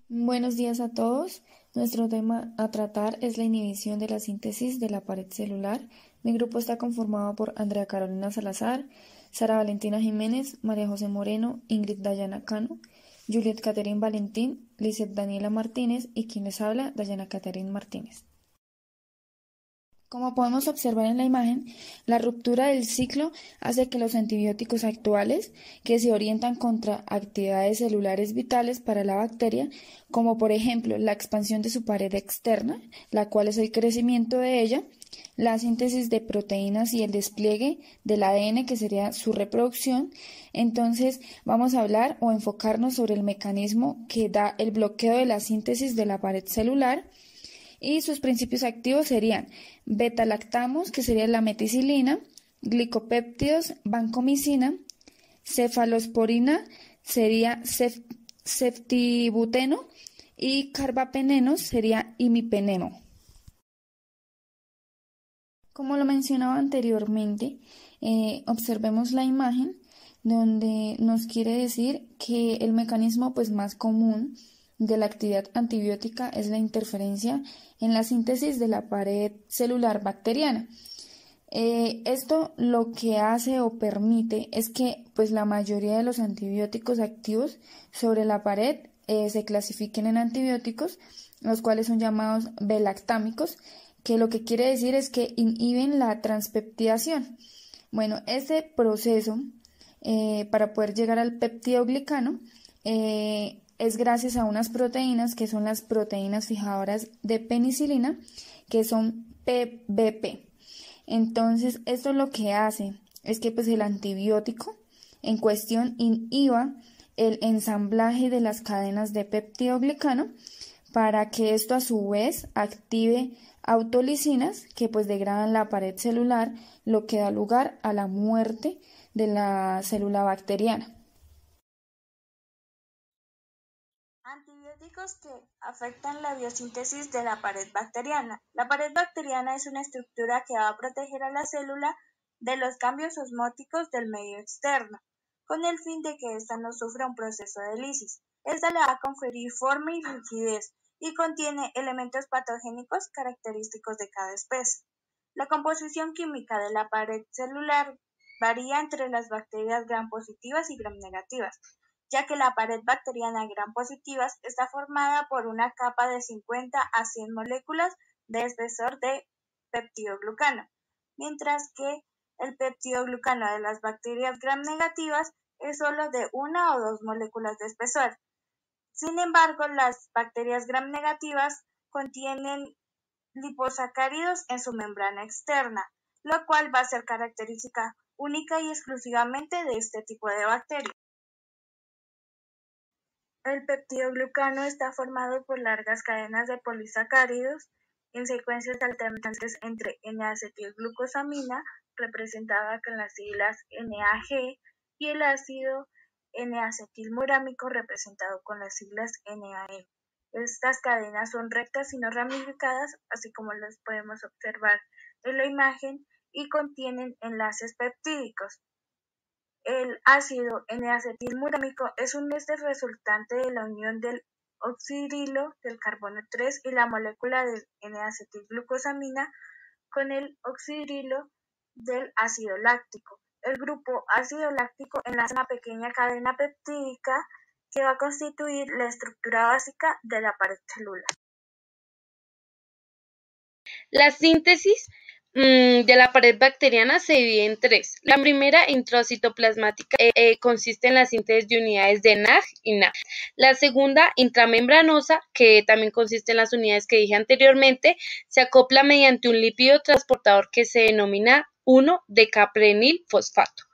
Buenos días a todos. Nuestro tema a tratar es la inhibición de la síntesis de la pared celular. Mi grupo está conformado por Andrea Carolina Salazar, Sara Valentina Jiménez, María José Moreno, Ingrid Dayana Cano, Juliet Caterín Valentín, Lizeth Daniela Martínez y quien les habla, Dayana Caterín Martínez. Como podemos observar en la imagen, la ruptura del ciclo hace que los antibióticos actuales, que se orientan contra actividades celulares vitales para la bacteria, como por ejemplo la expansión de su pared externa, la cual es el crecimiento de ella, la síntesis de proteínas y el despliegue del ADN, que sería su reproducción, entonces vamos a hablar o enfocarnos sobre el mecanismo que da el bloqueo de la síntesis de la pared celular. Y sus principios activos serían beta-lactamos, que sería la meticilina, glicopéptidos, vancomicina, cefalosporina, sería ceftibuteno, y carbapenenos sería imipeneno. Como lo mencionaba anteriormente, observemos la imagen donde nos quiere decir que el mecanismo más común de la actividad antibiótica es la interferencia en la síntesis de la pared celular bacteriana. Esto lo que hace o permite es que la mayoría de los antibióticos activos sobre la pared se clasifiquen en antibióticos, los cuales son llamados belactámicos, que lo que quiere decir es que inhiben la transpeptidación. Bueno, este proceso para poder llegar al peptidoglicano es gracias a unas proteínas que son las proteínas fijadoras de penicilina, que son PBP. Entonces, esto lo que hace es que el antibiótico en cuestión inhiba el ensamblaje de las cadenas de peptidoglicano para que esto a su vez active autolisinas que degradan la pared celular, lo que da lugar a la muerte de la célula bacteriana. Antibióticos que afectan la biosíntesis de la pared bacteriana. La pared bacteriana es una estructura que va a proteger a la célula de los cambios osmóticos del medio externo, con el fin de que ésta no sufra un proceso de lisis. Esta le va a conferir forma y rigidez y contiene elementos patogénicos característicos de cada especie. La composición química de la pared celular varía entre las bacterias gram positivas y gram negativas, ya que la pared bacteriana gram positivas está formada por una capa de 50 a 100 moléculas de espesor de peptidoglucano, mientras que el peptidoglucano de las bacterias gram negativas es solo de 1 o 2 moléculas de espesor. Sin embargo, las bacterias gram negativas contienen liposacáridos en su membrana externa, lo cual va a ser característica única y exclusivamente de este tipo de bacterias. El peptidoglucano está formado por largas cadenas de polisacáridos en secuencias alternantes entre N-acetilglucosamina, representada con las siglas NAG, y el ácido N-acetilmurámico, representado con las siglas NAM. Estas cadenas son rectas y no ramificadas, así como las podemos observar en la imagen, y contienen enlaces peptídicos. El ácido N-acetilmurámico es un éster resultante de la unión del oxidrilo del carbono 3 y la molécula de N-acetilglucosamina con el oxidrilo del ácido láctico. El grupo ácido láctico enlaza una pequeña cadena peptídica que va a constituir la estructura básica de la pared celular. La síntesis de la pared bacteriana se divide en tres. La primera, intracitoplasmática, consiste en la síntesis de unidades de NAG y NAG. La segunda, intramembranosa, que también consiste en las unidades que dije anteriormente, se acopla mediante un lípido transportador que se denomina 1-decaprenilfosfato.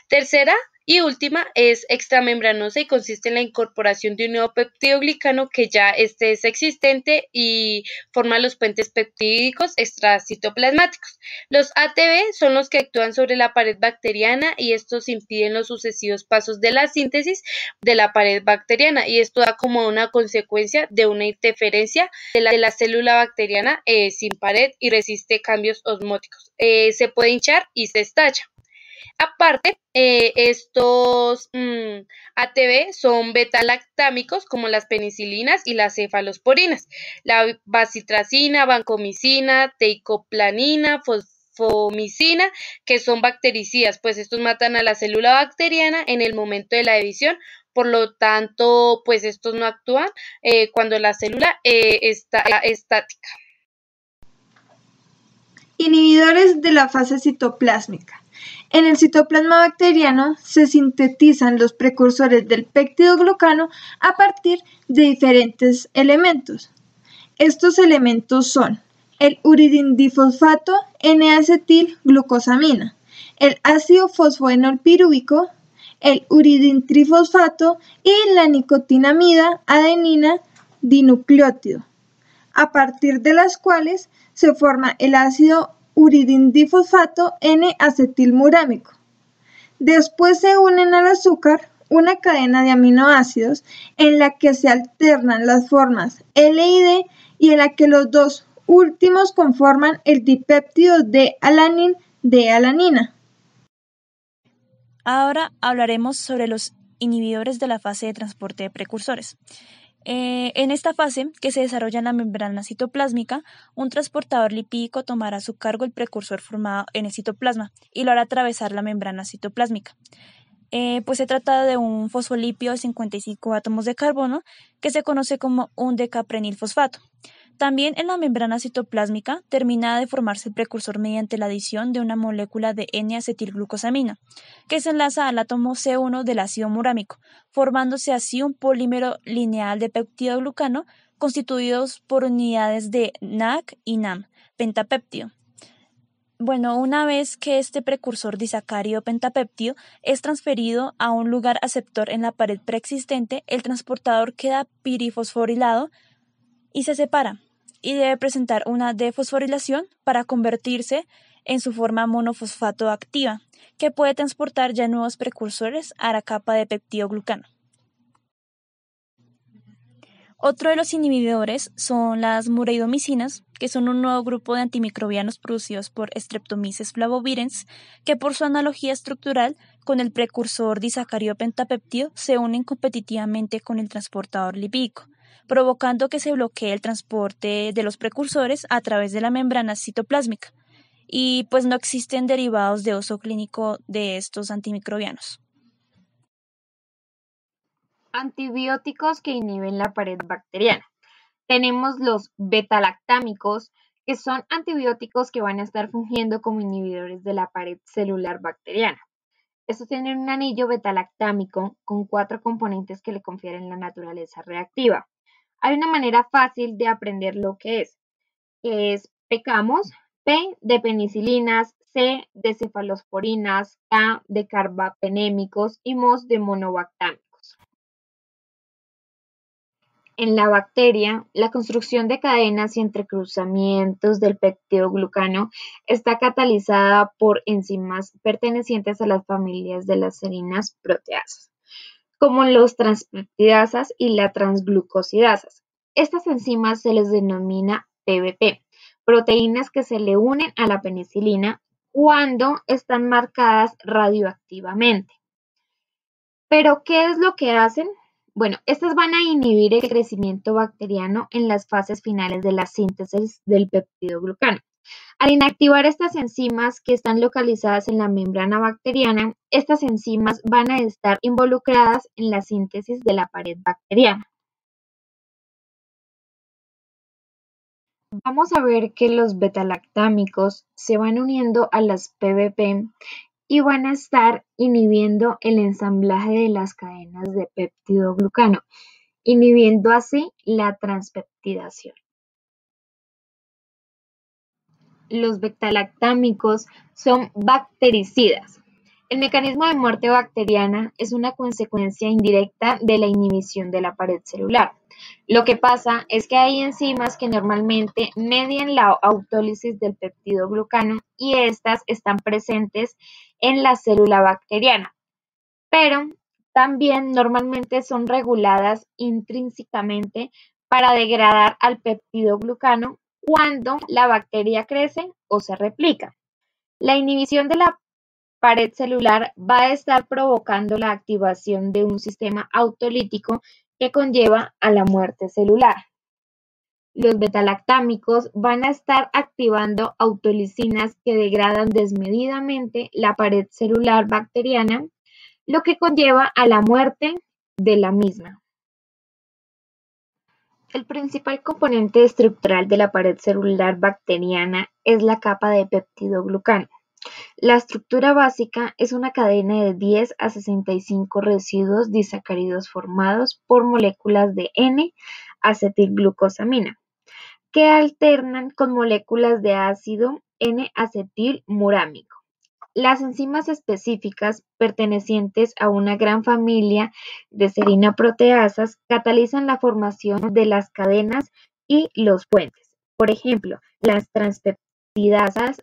Tercera y última es extramembranosa y consiste en la incorporación de un nuevo peptidoglicano que ya es existente y forma los puentes peptídicos extracitoplasmáticos. Los ATB son los que actúan sobre la pared bacteriana y estos impiden los sucesivos pasos de la síntesis de la pared bacteriana, y esto da como una consecuencia de una interferencia de la célula bacteriana sin pared y resiste cambios osmóticos. Se puede hinchar y se estalla. Aparte, estos ATV son beta-lactámicos como las penicilinas y las cefalosporinas, la bacitracina, vancomicina, teicoplanina, fosfomicina, que son bactericidas, pues estos matan a la célula bacteriana en el momento de la división. Por lo tanto, pues estos no actúan cuando la célula está estática. Inhibidores de la fase citoplásmica. En el citoplasma bacteriano se sintetizan los precursores del peptidoglucano a partir de diferentes elementos. Estos elementos son el uridindifosfato N-acetilglucosamina, el ácido fosfoenolpirúvico, el uridintrifosfato y la nicotinamida adenina dinucleótido, a partir de las cuales se forma el ácido uridindifosfato N-acetilmurámico. Después se unen al azúcar una cadena de aminoácidos en la que se alternan las formas L y D y en la que los dos últimos conforman el dipéptido de D-alanina. Ahora hablaremos sobre los inhibidores de la fase de transporte de precursores. En esta fase, que se desarrolla en la membrana citoplásmica, un transportador lipídico tomará a su cargo el precursor formado en el citoplasma y lo hará atravesar la membrana citoplásmica. Pues se trata de un fosfolípido de 55 átomos de carbono que se conoce como un decaprenilfosfato. También en la membrana citoplásmica termina de formarse el precursor mediante la adición de una molécula de N-acetilglucosamina, que se enlaza al átomo C1 del ácido murámico, formándose así un polímero lineal de peptidoglucano constituidos por unidades de NAC y NAM, pentapéptido. Bueno, una vez que este precursor disacárido pentapéptido es transferido a un lugar aceptor en la pared preexistente, el transportador queda pirifosforilado y se separa, y debe presentar una defosforilación para convertirse en su forma monofosfato activa, que puede transportar ya nuevos precursores a la capa de peptidoglucano. Otro de los inhibidores son las mureidomicinas, que son un nuevo grupo de antimicrobianos producidos por Streptomyces flavivirens, que por su analogía estructural con el precursor disacárido pentapéptido se unen competitivamente con el transportador lipídico, provocando que se bloquee el transporte de los precursores a través de la membrana citoplásmica, y pues no existen derivados de uso clínico de estos antimicrobianos. Antibióticos que inhiben la pared bacteriana. Tenemos los betalactámicos, que son antibióticos que van a estar fungiendo como inhibidores de la pared celular bacteriana. Estos tienen un anillo betalactámico con 4 componentes que le confieren la naturaleza reactiva. Hay una manera fácil de aprender lo que es PECAMOS, P de penicilinas, C de cefalosporinas, K de carbapenémicos y MOS de monobactámicos. En la bacteria, la construcción de cadenas y entrecruzamientos del peptidoglucano está catalizada por enzimas pertenecientes a las familias de las serinas proteasas, como los transpeptidasas y la transglucosidasas. Estas enzimas se les denomina PBP, proteínas que se le unen a la penicilina cuando están marcadas radioactivamente. ¿Pero qué es lo que hacen? Bueno, estas van a inhibir el crecimiento bacteriano en las fases finales de la síntesis del peptidoglucano. Al inactivar estas enzimas que están localizadas en la membrana bacteriana, estas enzimas van a estar involucradas en la síntesis de la pared bacteriana. Vamos a ver que los betalactámicos se van uniendo a las PBP y van a estar inhibiendo el ensamblaje de las cadenas de peptidoglucano, inhibiendo así la transpeptidación. Los betalactámicos son bactericidas. El mecanismo de muerte bacteriana es una consecuencia indirecta de la inhibición de la pared celular. Lo que pasa es que hay enzimas que normalmente median la autólisis del peptidoglucano y estas están presentes en la célula bacteriana, pero también normalmente son reguladas intrínsecamente para degradar al peptidoglucano cuando la bacteria crece o se replica. La inhibición de la pared celular va a estar provocando la activación de un sistema autolítico que conlleva a la muerte celular. Los betalactámicos van a estar activando autolisinas que degradan desmedidamente la pared celular bacteriana, lo que conlleva a la muerte de la misma. El principal componente estructural de la pared celular bacteriana es la capa de peptidoglucano. La estructura básica es una cadena de 10 a 65 residuos disacáridos formados por moléculas de N-acetilglucosamina, que alternan con moléculas de ácido N-acetilmurámico. Las enzimas específicas pertenecientes a una gran familia de serina-proteasas catalizan la formación de las cadenas y los puentes. Por ejemplo, las transpeptidasas,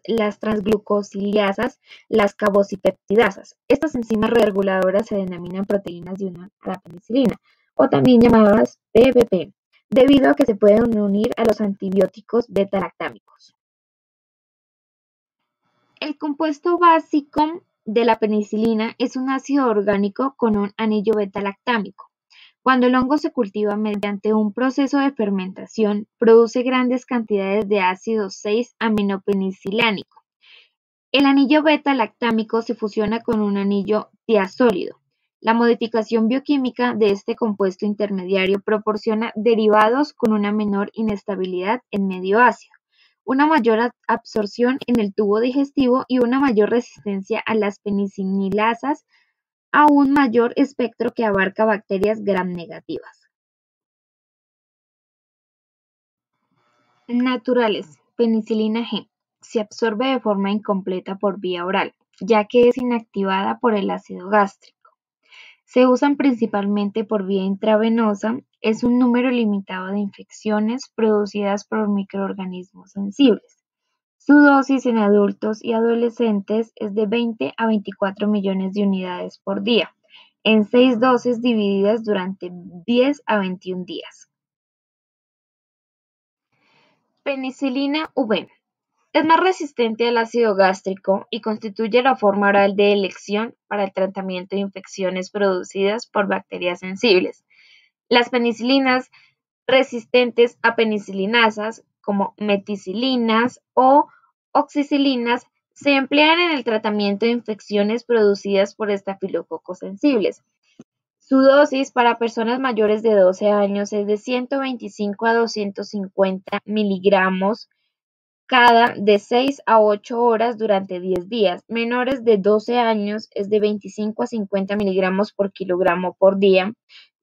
las transglucosiliasas, las carboxipeptidasas. Estas enzimas reguladoras se denominan proteínas de unión a la penicilina, o también llamadas PPP, debido a que se pueden unir a los antibióticos beta-lactámicos. El compuesto básico de la penicilina es un ácido orgánico con un anillo beta-lactámico. Cuando el hongo se cultiva mediante un proceso de fermentación, produce grandes cantidades de ácido 6-aminophenicilánico. El anillo beta-lactámico se fusiona con un anillo tiazólido. La modificación bioquímica de este compuesto intermediario proporciona derivados con una menor inestabilidad en medio ácido, una mayor absorción en el tubo digestivo y una mayor resistencia a las penicilinas a un mayor espectro que abarca bacterias gram negativas. Naturales. Penicilina G. Se absorbe de forma incompleta por vía oral, ya que es inactivada por el ácido gástrico. Se usan principalmente por vía intravenosa. Es un número limitado de infecciones producidas por microorganismos sensibles. Su dosis en adultos y adolescentes es de 20 a 24 millones de unidades por día, en 6 dosis divididas durante 10 a 21 días. Penicilina V. Es más resistente al ácido gástrico y constituye la forma oral de elección para el tratamiento de infecciones producidas por bacterias sensibles. Las penicilinas resistentes a penicilinasas, como meticilinas o oxicilinas, se emplean en el tratamiento de infecciones producidas por estafilococos sensibles. Su dosis para personas mayores de 12 años es de 125 a 250 miligramos cada de 6 a 8 horas durante 10 días. Menores de 12 años es de 25 a 50 miligramos por kilogramo por día,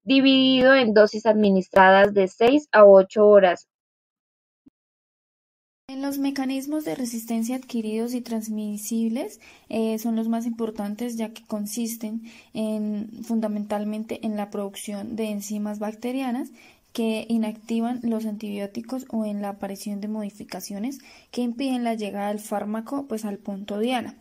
dividido en dosis administradas de 6 a 8 horas. En los mecanismos de resistencia adquiridos y transmisibles son los más importantes, ya que consisten fundamentalmente en la producción de enzimas bacterianas que inactivan los antibióticos o en la aparición de modificaciones que impiden la llegada del fármaco al punto diana.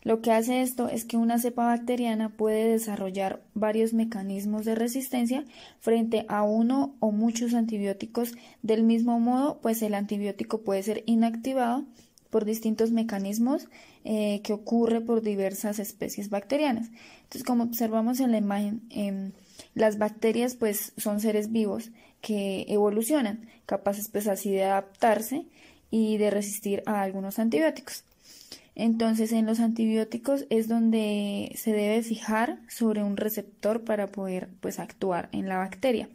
Lo que hace esto es que una cepa bacteriana puede desarrollar varios mecanismos de resistencia frente a uno o muchos antibióticos. Del mismo modo, el antibiótico puede ser inactivado por distintos mecanismos que ocurre por diversas especies bacterianas. Entonces, como observamos en la imagen, las bacterias son seres vivos que evolucionan, capaces así de adaptarse y de resistir a algunos antibióticos. Entonces, en los antibióticos es donde se debe fijar sobre un receptor para poder actuar en la bacteria.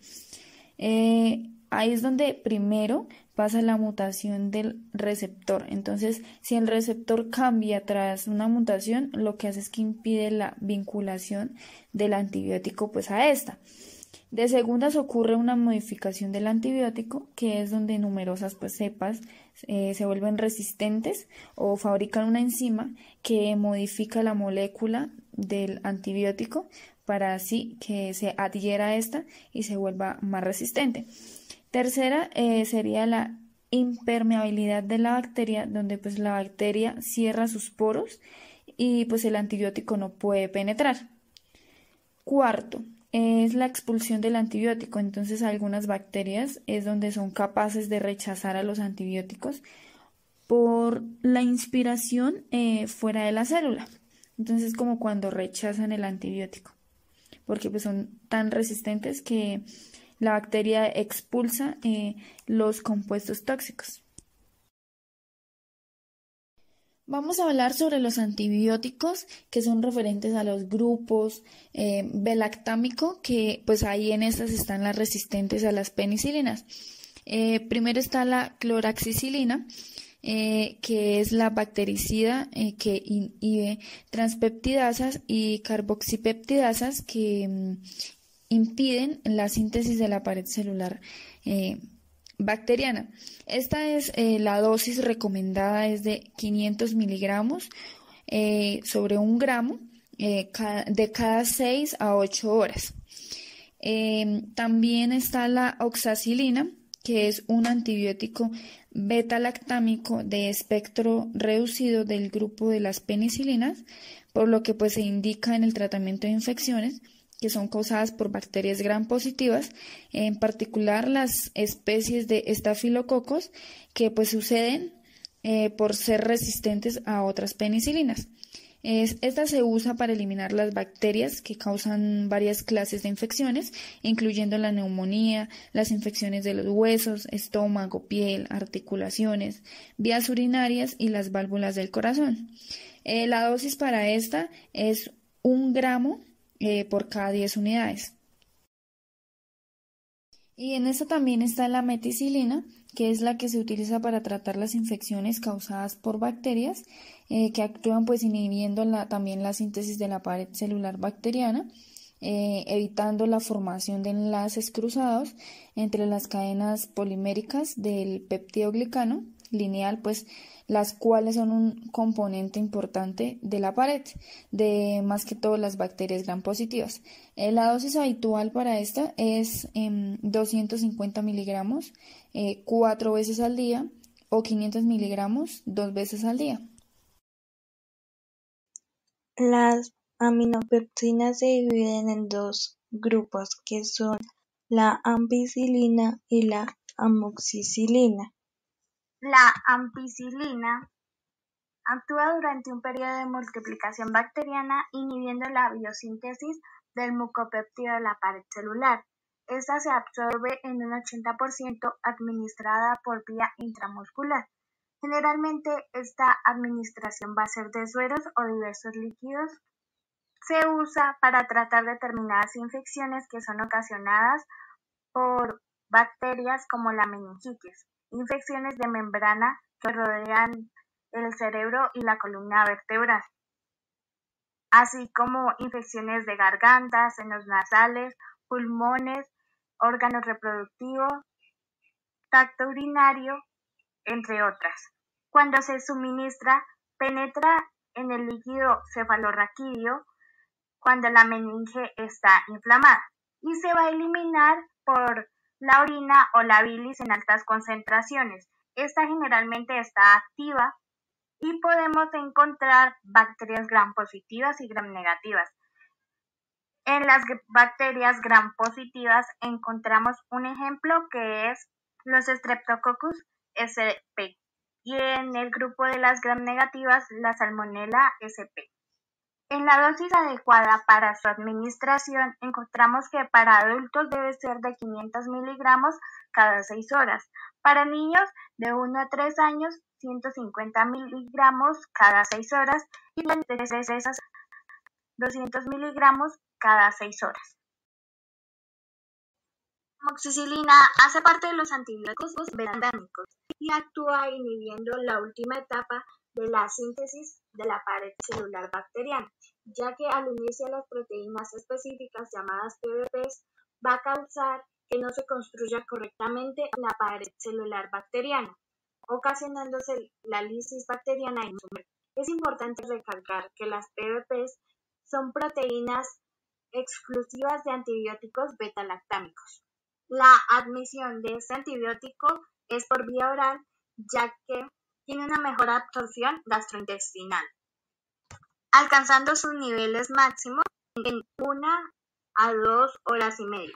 Ahí es donde primero pasa la mutación del receptor. Entonces, si el receptor cambia tras una mutación, lo que hace es que impide la vinculación del antibiótico a esta. De segundas ocurre una modificación del antibiótico, que es donde numerosas cepas se vuelven resistentes o fabrican una enzima que modifica la molécula del antibiótico para así que se adhiera a esta y se vuelva más resistente. Tercera sería la impermeabilidad de la bacteria, donde la bacteria cierra sus poros y el antibiótico no puede penetrar. Cuarto, es la expulsión del antibiótico. Entonces, algunas bacterias es donde son capaces de rechazar a los antibióticos por la inspiración fuera de la célula. Entonces, como cuando rechazan el antibiótico, porque pues son tan resistentes que la bacteria expulsa los compuestos tóxicos. Vamos a hablar sobre los antibióticos que son referentes a los grupos B-lactámico, que pues ahí en estas están las resistentes a las penicilinas. Primero está la cloraxicilina, que es la bactericida que inhibe transpeptidasas y carboxipeptidasas que impiden la síntesis de la pared celular bacteriana. Esta es la dosis recomendada, es de 500 miligramos sobre 1 gramo de cada 6 a 8 horas. También está la oxacilina, que es un antibiótico beta-lactámico de espectro reducido del grupo de las penicilinas, por lo que pues se indica en el tratamiento de infecciones que son causadas por bacterias gram positivas, en particular las especies de estafilococos que pues suceden por ser resistentes a otras penicilinas. Esta se usa para eliminar las bacterias que causan varias clases de infecciones, incluyendo la neumonía, las infecciones de los huesos, estómago, piel, articulaciones, vías urinarias y las válvulas del corazón. La dosis para esta es 1 gramo por cada 10 unidades. Y en esta también está la meticilina, que es la que se utiliza para tratar las infecciones causadas por bacterias que actúan pues inhibiendo también la síntesis de la pared celular bacteriana, evitando la formación de enlaces cruzados entre las cadenas poliméricas del peptidoglicano lineal, pues las cuales son un componente importante de la pared, de más que todo las bacterias gram positivas. La dosis habitual para esta es 250 miligramos 4 veces al día o 500 miligramos 2 veces al día. Las aminopeptinas se dividen en 2 grupos, que son la ampicilina y la amoxicilina. La ampicilina actúa durante un periodo de multiplicación bacteriana inhibiendo la biosíntesis del mucopéptido de la pared celular. Esta se absorbe en un 80% administrada por vía intramuscular. Generalmente esta administración va a ser de sueros o diversos líquidos. Se usa para tratar determinadas infecciones que son ocasionadas por bacterias como la meningitis, infecciones de membrana que rodean el cerebro y la columna vertebral, así como infecciones de garganta, senos nasales, pulmones, órganos reproductivos, tracto urinario, entre otras. Cuando se suministra, penetra en el líquido cefalorraquídeo cuando la meninge está inflamada y se va a eliminar por la orina o la bilis en altas concentraciones. Esta generalmente está activa y podemos encontrar bacterias gram positivas y gram negativas. En las bacterias gram positivas encontramos un ejemplo que es los Streptococcus sp y en el grupo de las gram negativas la Salmonella sp. En la dosis adecuada para su administración encontramos que para adultos debe ser de 500 miligramos cada 6 horas. Para niños de 1 a 3 años, 150 miligramos cada 6 horas y de 3 a 200 miligramos cada 6 horas. La amoxicilina hace parte de los antibióticos beta-lactámicos y actúa inhibiendo la última etapa de la síntesis de la pared celular bacteriana, ya que al unirse a las proteínas específicas llamadas PBPs va a causar que no se construya correctamente la pared celular bacteriana, ocasionándose la lisis bacteriana en su muerte. Es importante recalcar que las PBPs son proteínas exclusivas de antibióticos beta-lactámicos. La admisión de este antibiótico es por vía oral, ya que tiene una mejor absorción gastrointestinal, alcanzando sus niveles máximos en 1 a 2 horas y media.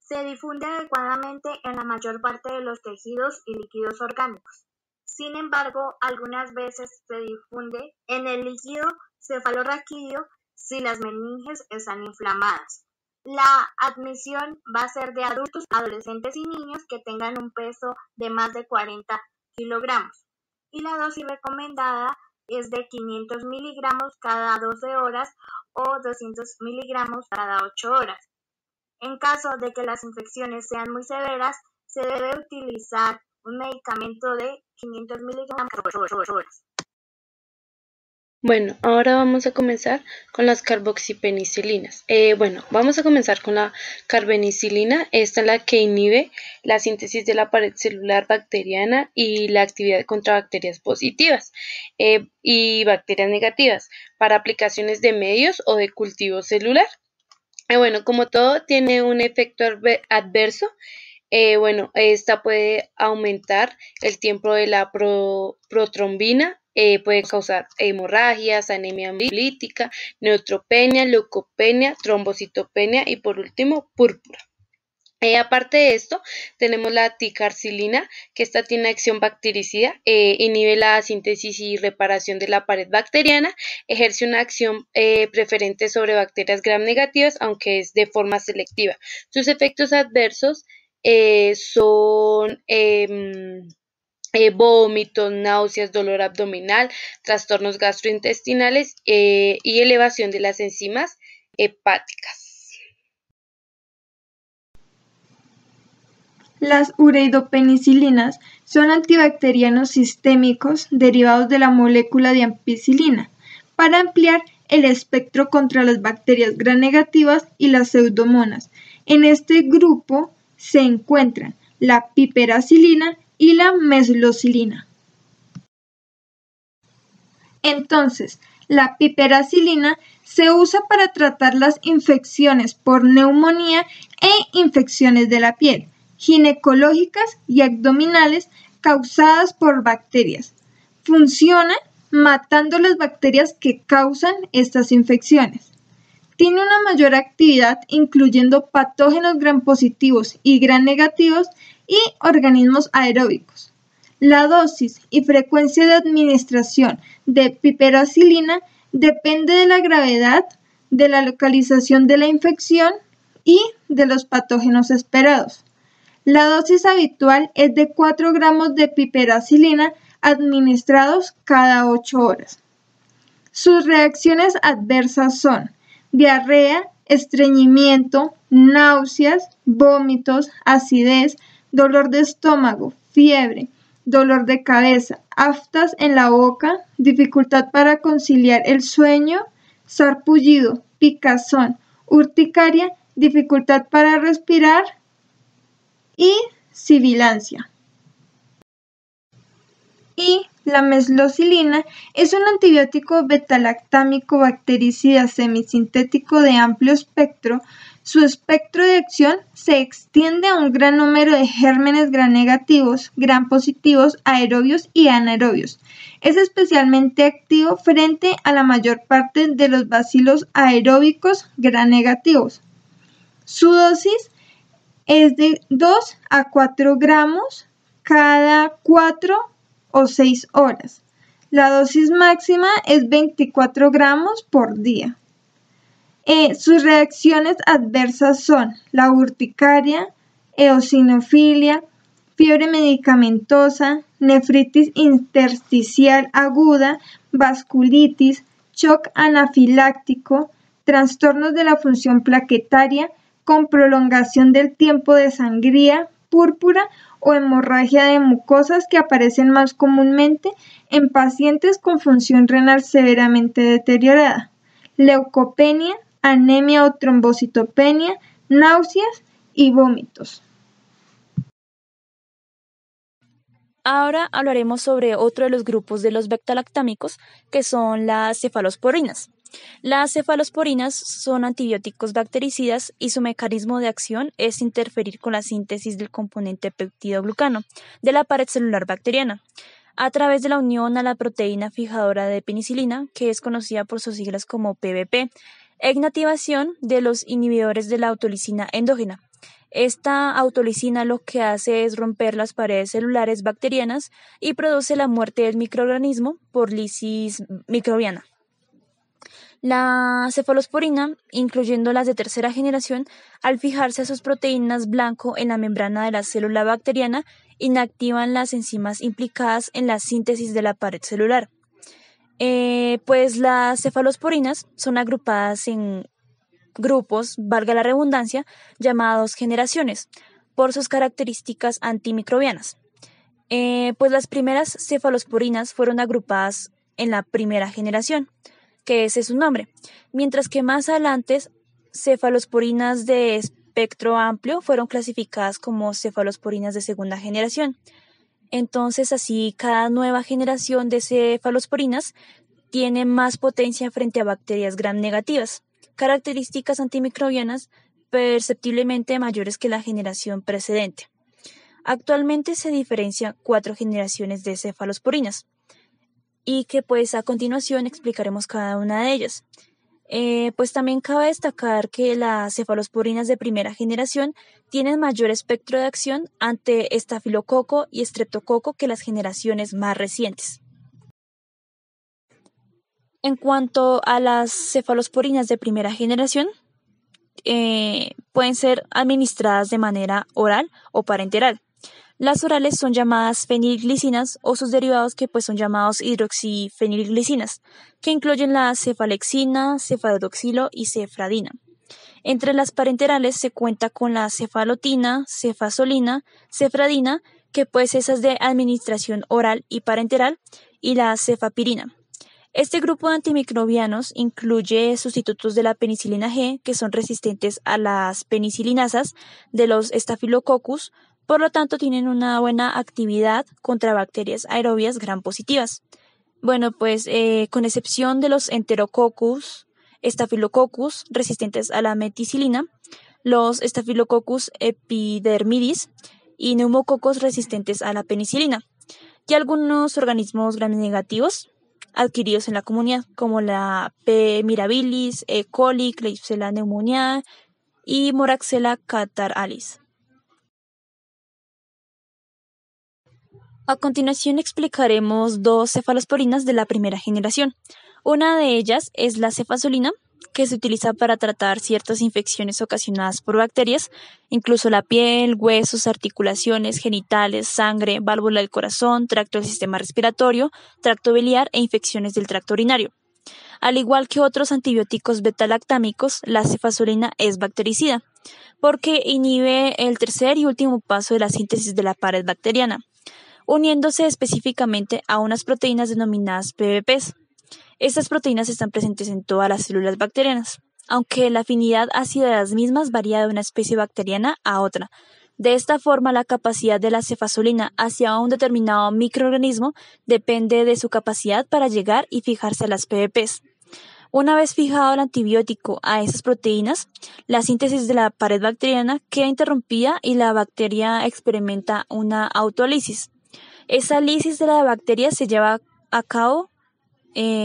Se difunde adecuadamente en la mayor parte de los tejidos y líquidos orgánicos. Sin embargo, algunas veces se difunde en el líquido cefalorraquídeo si las meninges están inflamadas. La admisión va a ser de adultos, adolescentes y niños que tengan un peso de más de 40 kilogramos. Y la dosis recomendada es de 500 miligramos cada 12 horas o 200 miligramos cada 8 horas. En caso de que las infecciones sean muy severas, se debe utilizar un medicamento de 500 miligramos cada 8 horas. Bueno, ahora vamos a comenzar con las carboxipenicilinas. Vamos a comenzar con la carbenicilina. Esta es la que inhibe la síntesis de la pared celular bacteriana y la actividad contra bacterias positivas y bacterias negativas para aplicaciones de medios o de cultivo celular. Como todo tiene un efecto adverso. Esta puede aumentar el tiempo de la protrombina, puede causar hemorragias, anemia hemolítica, neutropenia, leucopenia, trombocitopenia y por último púrpura. Aparte de esto, tenemos la ticarcilina, que esta tiene acción bactericida, inhibe la síntesis y reparación de la pared bacteriana, ejerce una acción preferente sobre bacterias gram negativas, aunque es de forma selectiva. Sus efectos adversos son vómitos, náuseas, dolor abdominal, trastornos gastrointestinales y elevación de las enzimas hepáticas. Las ureidopenicilinas son antibacterianos sistémicos derivados de la molécula de ampicilina para ampliar el espectro contra las bacterias gram negativas y las pseudomonas. En este grupo se encuentran la piperacilina y la meslocilina. Entonces, la piperacilina se usa para tratar las infecciones por neumonía e infecciones de la piel, ginecológicas y abdominales causadas por bacterias. Funciona matando las bacterias que causan estas infecciones. Tiene una mayor actividad incluyendo patógenos gram positivos y gram negativos y organismos aeróbicos. La dosis y frecuencia de administración de piperacilina depende de la gravedad, de la localización de la infección y de los patógenos esperados. La dosis habitual es de 4 gramos de piperacilina administrados cada 8 horas. Sus reacciones adversas son diarrea, estreñimiento, náuseas, vómitos, acidez, dolor de estómago, fiebre, dolor de cabeza, aftas en la boca, dificultad para conciliar el sueño, sarpullido, picazón, urticaria, dificultad para respirar y sibilancia. Y la meslocilina es un antibiótico betalactámico bactericida semisintético de amplio espectro. Su espectro de acción se extiende a un gran número de gérmenes gram negativos, gram positivos, aerobios y anaerobios. Es especialmente activo frente a la mayor parte de los bacilos aeróbicos gram negativos. Su dosis es de 2 a 4 gramos cada 4 o 6 horas. La dosis máxima es 24 gramos por día. Sus reacciones adversas son la urticaria, eosinofilia, fiebre medicamentosa, nefritis intersticial aguda, vasculitis, shock anafiláctico, trastornos de la función plaquetaria con prolongación del tiempo de sangría, púrpura o hemorragia de mucosas que aparecen más comúnmente en pacientes con función renal severamente deteriorada, leucopenia, anemia o trombocitopenia, náuseas y vómitos. Ahora hablaremos sobre otro de los grupos de los beta-lactámicos, que son las cefalosporinas. Las cefalosporinas son antibióticos bactericidas y su mecanismo de acción es interferir con la síntesis del componente peptidoglucano de la pared celular bacteriana a través de la unión a la proteína fijadora de penicilina, que es conocida por sus siglas como PBP, e inactivación de los inhibidores de la autolisina endógena. Esta autolisina lo que hace es romper las paredes celulares bacterianas y produce la muerte del microorganismo por lisis microbiana. La cefalosporina, incluyendo las de tercera generación, al fijarse a sus proteínas blanco en la membrana de la célula bacteriana, inactivan las enzimas implicadas en la síntesis de la pared celular. Pues las cefalosporinas son agrupadas en grupos, valga la redundancia, llamados generaciones, por sus características antimicrobianas. Pues las primeras cefalosporinas fueron agrupadas en la primera generación, que ese es su nombre, mientras que más adelante cefalosporinas de espectro amplio fueron clasificadas como cefalosporinas de segunda generación. Entonces, así cada nueva generación de cefalosporinas tiene más potencia frente a bacterias gram negativas, características antimicrobianas perceptiblemente mayores que la generación precedente. Actualmente se diferencian 4 generaciones de cefalosporinas y que pues a continuación explicaremos cada una de ellas. Pues también cabe destacar que las cefalosporinas de primera generación tienen mayor espectro de acción ante estafilococo y estreptococo que las generaciones más recientes. En cuanto a las cefalosporinas de primera generación, pueden ser administradas de manera oral o parenteral. Las orales son llamadas fenilglicinas o sus derivados que pues son llamados hidroxifenilglicinas, que incluyen la cefalexina, cefadoxilo y cefradina. Entre las parenterales se cuenta con la cefalotina, cefazolina, cefradina, que pues esa es de administración oral y parenteral, y la cefapirina. Este grupo de antimicrobianos incluye sustitutos de la penicilina G que son resistentes a las penicilinasas de los Staphylococcus, por lo tanto tienen una buena actividad contra bacterias aerobias gram positivas. Bueno, pues con excepción de los Enterococcus, Staphylococcus resistentes a la meticilina, los Staphylococcus epidermidis y neumococos resistentes a la penicilina, y algunos organismos gram negativos adquiridos en la comunidad, como la P. mirabilis, E. coli, Klebsiella pneumoniae y Moraxella cataralis. A continuación explicaremos 2 cefalosporinas de la primera generación. Una de ellas es la cefazolina, que se utiliza para tratar ciertas infecciones ocasionadas por bacterias, incluso la piel, huesos, articulaciones, genitales, sangre, válvula del corazón, tracto del sistema respiratorio, tracto biliar e infecciones del tracto urinario. Al igual que otros antibióticos beta-lactámicos, la cefazolina es bactericida, porque inhibe el tercer y último paso de la síntesis de la pared bacteriana, uniéndose específicamente a unas proteínas denominadas PBPs. Estas proteínas están presentes en todas las células bacterianas, aunque la afinidad hacia las mismas varía de una especie bacteriana a otra. De esta forma, la capacidad de la cefazolina hacia un determinado microorganismo depende de su capacidad para llegar y fijarse a las PBPs. Una vez fijado el antibiótico a esas proteínas, la síntesis de la pared bacteriana queda interrumpida y la bacteria experimenta una autolisis. Esa lisis de la bacteria se lleva a cabo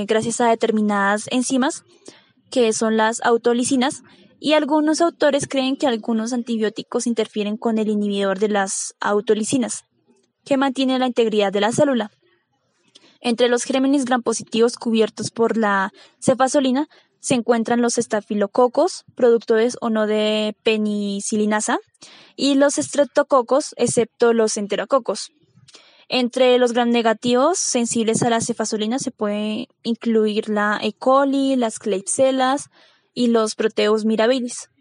gracias a determinadas enzimas que son las autolisinas, y algunos autores creen que algunos antibióticos interfieren con el inhibidor de las autolisinas, que mantiene la integridad de la célula. Entre los gérmenes gram positivos cubiertos por la cefazolina se encuentran los estafilococos, productores o no de penicilinasa, y los streptococos, excepto los enterococos. Entre los gram negativos sensibles a la cefazolina se puede incluir la E. coli, las Klebsiellas y los Proteus mirabilis.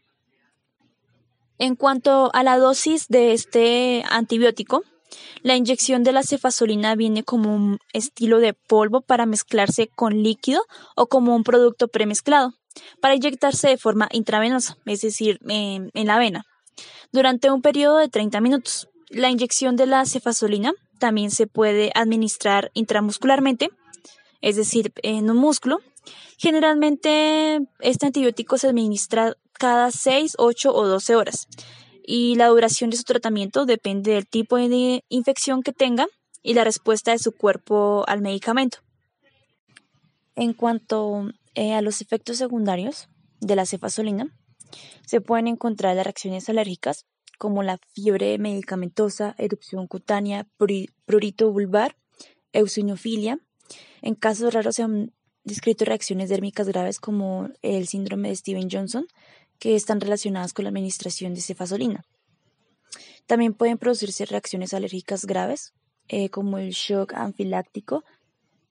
En cuanto a la dosis de este antibiótico, la inyección de la cefazolina viene como un estilo de polvo para mezclarse con líquido o como un producto premezclado, para inyectarse de forma intravenosa, es decir, en la vena, durante un periodo de 30 minutos. La inyección de la cefazolina también se puede administrar intramuscularmente, es decir, en un músculo. Generalmente este antibiótico se administra cada 6, 8 o 12 horas y la duración de su tratamiento depende del tipo de infección que tenga y la respuesta de su cuerpo al medicamento. En cuanto a los efectos secundarios de la cefazolina, se pueden encontrar las reacciones alérgicas como la fiebre medicamentosa, erupción cutánea, prurito vulvar, eosinofilia. En casos raros se descrito reacciones dérmicas graves como el síndrome de Steven-Johnson, que están relacionadas con la administración de cefazolina. También pueden producirse reacciones alérgicas graves, como el shock anafiláctico,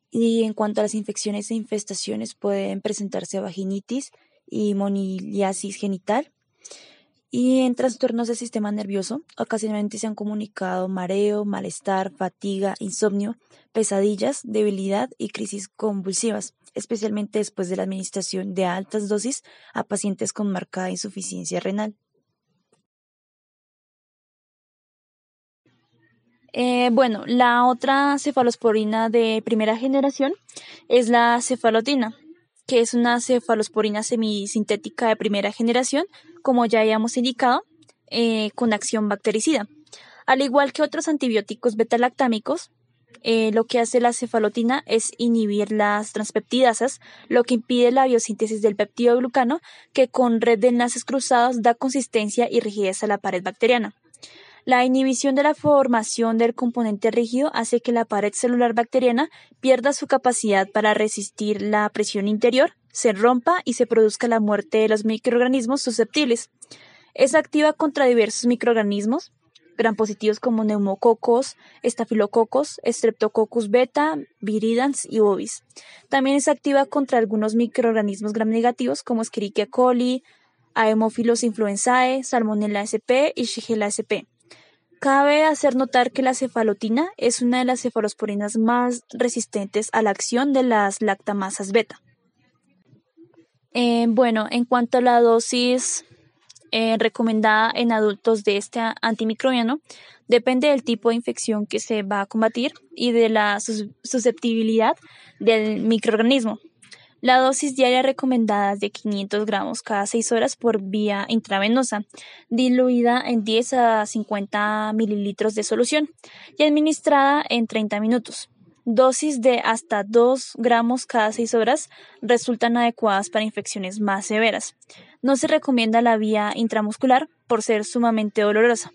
y en cuanto a las infecciones e infestaciones pueden presentarse vaginitis y moniliasis genital. Y en trastornos del sistema nervioso, ocasionalmente se han comunicado mareo, malestar, fatiga, insomnio, pesadillas, debilidad y crisis convulsivas, especialmente después de la administración de altas dosis a pacientes con marcada insuficiencia renal. La otra cefalosporina de primera generación es la cefalotina, que es una cefalosporina semisintética de primera generación, como ya habíamos indicado, con acción bactericida. Al igual que otros antibióticos betalactámicos, lo que hace la cefalotina es inhibir las transpeptidasas, lo que impide la biosíntesis del peptidoglucano, que con red de enlaces cruzados da consistencia y rigidez a la pared bacteriana. La inhibición de la formación del componente rígido hace que la pared celular bacteriana pierda su capacidad para resistir la presión interior, se rompa y se produzca la muerte de los microorganismos susceptibles. Es activa contra diversos microorganismos grampositivos como neumococos, estafilococos, streptococcus beta, viridans y bovis. También es activa contra algunos microorganismos gram-negativos como Escherichia coli, Haemophilus influenzae, Salmonella sp y Shigella sp. Cabe hacer notar que la cefalotina es una de las cefalosporinas más resistentes a la acción de las lactamasas beta. En cuanto a la dosis recomendada en adultos de este antimicrobiano, depende del tipo de infección que se va a combatir y de la susceptibilidad del microorganismo. La dosis diaria recomendada es de 500 gramos cada 6 horas por vía intravenosa, diluida en 10 a 50 mililitros de solución y administrada en 30 minutos. Dosis de hasta 2 gramos cada 6 horas resultan adecuadas para infecciones más severas. No se recomienda la vía intramuscular por ser sumamente dolorosa.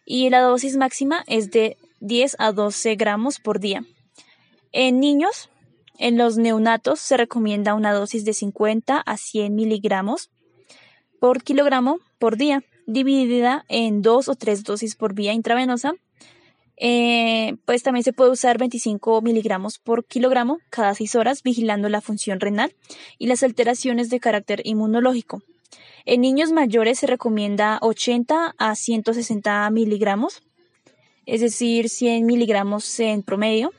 Y la dosis máxima es de 10 a 12 gramos por día. En niños, en los neonatos se recomienda una dosis de 50 a 100 miligramos por kilogramo por día, dividida en 2 o 3 dosis por vía intravenosa. Pues también se puede usar 25 miligramos por kilogramo cada 6 horas, vigilando la función renal y las alteraciones de carácter inmunológico. En niños mayores se recomienda 80 a 160 miligramos, es decir, 100 miligramos en promedio,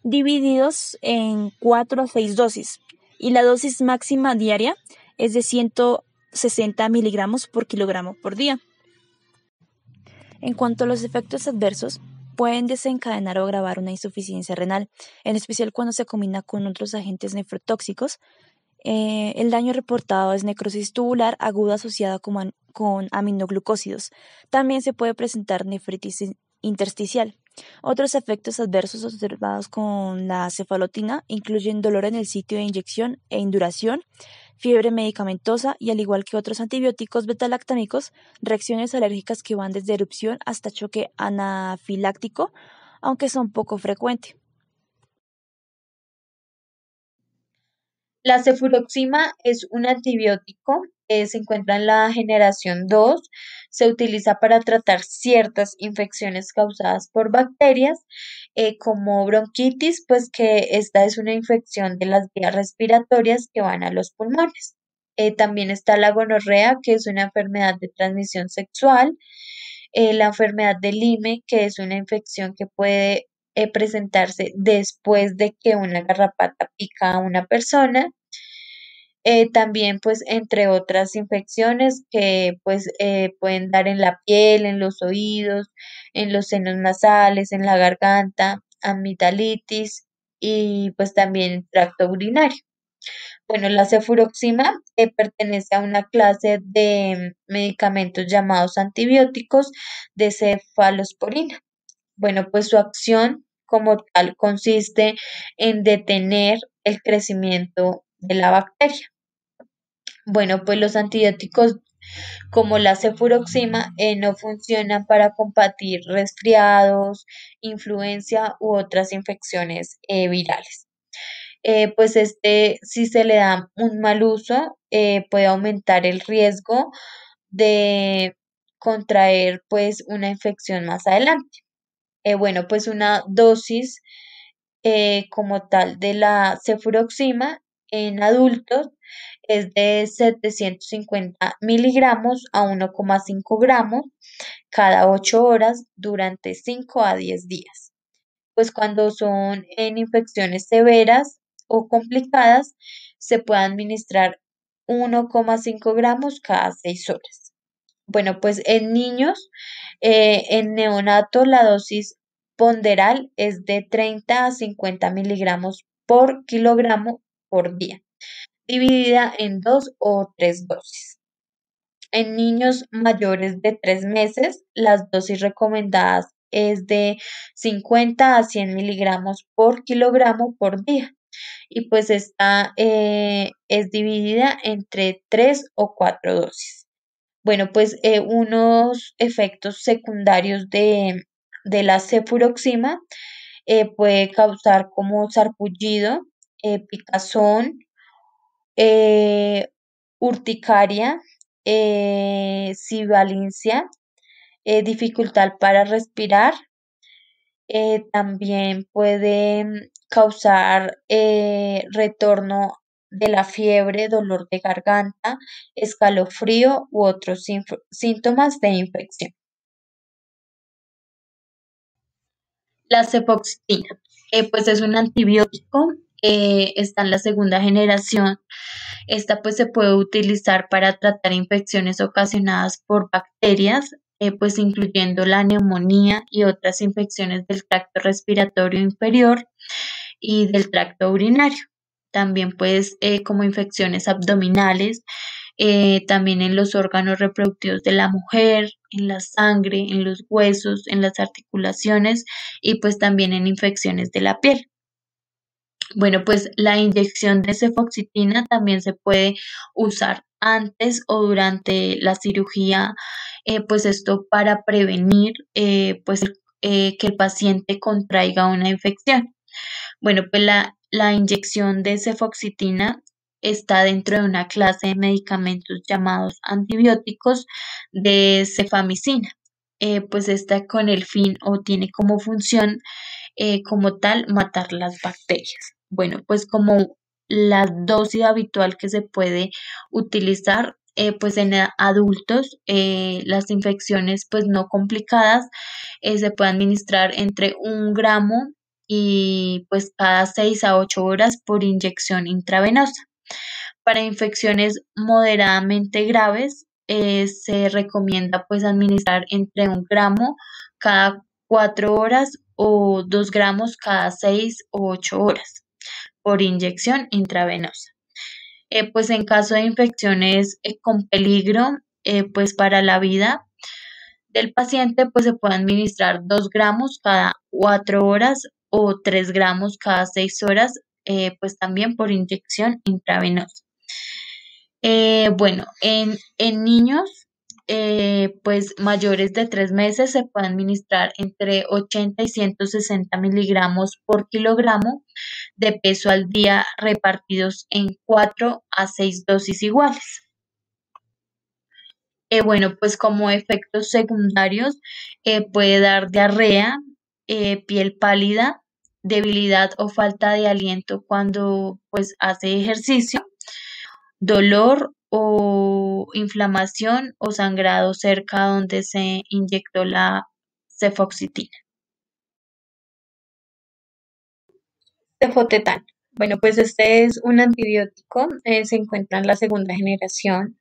divididos en 4 a 6 dosis, y la dosis máxima diaria es de 160 miligramos por kilogramo por día. En cuanto a los efectos adversos, pueden desencadenar o agravar una insuficiencia renal, en especial cuando se combina con otros agentes nefrotóxicos. El daño reportado es necrosis tubular aguda asociada con aminoglucósidos. También se puede presentar nefritis intersticial. Otros efectos adversos observados con la cefalotina incluyen dolor en el sitio de inyección e induración, fiebre medicamentosa y, al igual que otros antibióticos betalactámicos, reacciones alérgicas que van desde erupción hasta choque anafiláctico, aunque son poco frecuentes. La cefuroxima es un antibiótico que se encuentra en la generación 2. Se utiliza para tratar ciertas infecciones causadas por bacterias, como bronquitis, pues que esta es una infección de las vías respiratorias que van a los pulmones. También está la gonorrea, que es una enfermedad de transmisión sexual, la enfermedad de Lyme, que es una infección que puede presentarse después de que una garrapata pica a una persona. También, pues, entre otras infecciones que, pues, pueden dar en la piel, en los oídos, en los senos nasales, en la garganta, amigdalitis y, pues, también tracto urinario. Bueno, la cefuroxima pertenece a una clase de medicamentos llamados antibióticos de cefalosporina. Bueno, pues su acción como tal consiste en detener el crecimiento de la bacteria. Bueno, pues los antibióticos como la cefuroxima no funcionan para combatir resfriados, influencia u otras infecciones virales. pues si se le da un mal uso, puede aumentar el riesgo de contraer pues una infección más adelante. Bueno, pues una dosis como tal de la cefuroxima en adultos es de 750 miligramos a 1,5 gramos cada 8 horas durante 5 a 10 días. Pues cuando son en infecciones severas o complicadas, se puede administrar 1,5 gramos cada 6 horas. Bueno, pues en niños, en neonato, la dosis ponderal es de 30 a 50 miligramos por kilogramo por día, dividida en 2 o 3 dosis. En niños mayores de 3 meses, las dosis recomendadas es de 50 a 100 miligramos por kilogramo por día. Y pues esta es dividida entre 3 o 4 dosis. Bueno, pues unos efectos secundarios de la cefuroxima puede causar como sarpullido, picazón, eh, urticaria, sibilancia, dificultad para respirar. También puede causar retorno de la fiebre, dolor de garganta, escalofrío u otros síntomas de infección. La cefoxitina, pues es un antibiótico, está en la segunda generación. Esta pues se puede utilizar para tratar infecciones ocasionadas por bacterias, pues incluyendo la neumonía y otras infecciones del tracto respiratorio inferior y del tracto urinario. También pues como infecciones abdominales, también en los órganos reproductivos de la mujer, en la sangre, en los huesos, en las articulaciones y pues también en infecciones de la piel. Bueno, pues la inyección de cefoxitina también se puede usar antes o durante la cirugía, pues esto para prevenir que el paciente contraiga una infección. Bueno, pues la inyección de cefoxitina está dentro de una clase de medicamentos llamados antibióticos de cefamicina. Pues está con el fin o tiene como función como tal matar las bacterias. Bueno, pues como la dosis habitual que se puede utilizar, pues en adultos, las infecciones pues no complicadas se puede administrar entre 1 gramo y pues cada 6 a 8 horas por inyección intravenosa. Para infecciones moderadamente graves, se recomienda pues administrar entre 1 gramo cada 4 horas o 2 gramos cada 6 o 8 horas por inyección intravenosa. Pues en caso de infecciones con peligro pues para la vida del paciente, pues se puede administrar 2 gramos cada 4 horas o 3 gramos cada 6 horas, pues también por inyección intravenosa. Bueno, en niños, pues mayores de 3 meses se puede administrar entre 80 y 160 miligramos por kilogramo de peso al día repartidos en 4 a 6 dosis iguales. Bueno, pues como efectos secundarios puede dar diarrea, piel pálida, debilidad o falta de aliento cuando pues hace ejercicio, dolor o inflamación o sangrado cerca donde se inyectó la cefoxitina. Cefotetán. Bueno, pues este es un antibiótico, se encuentra en la segunda generación.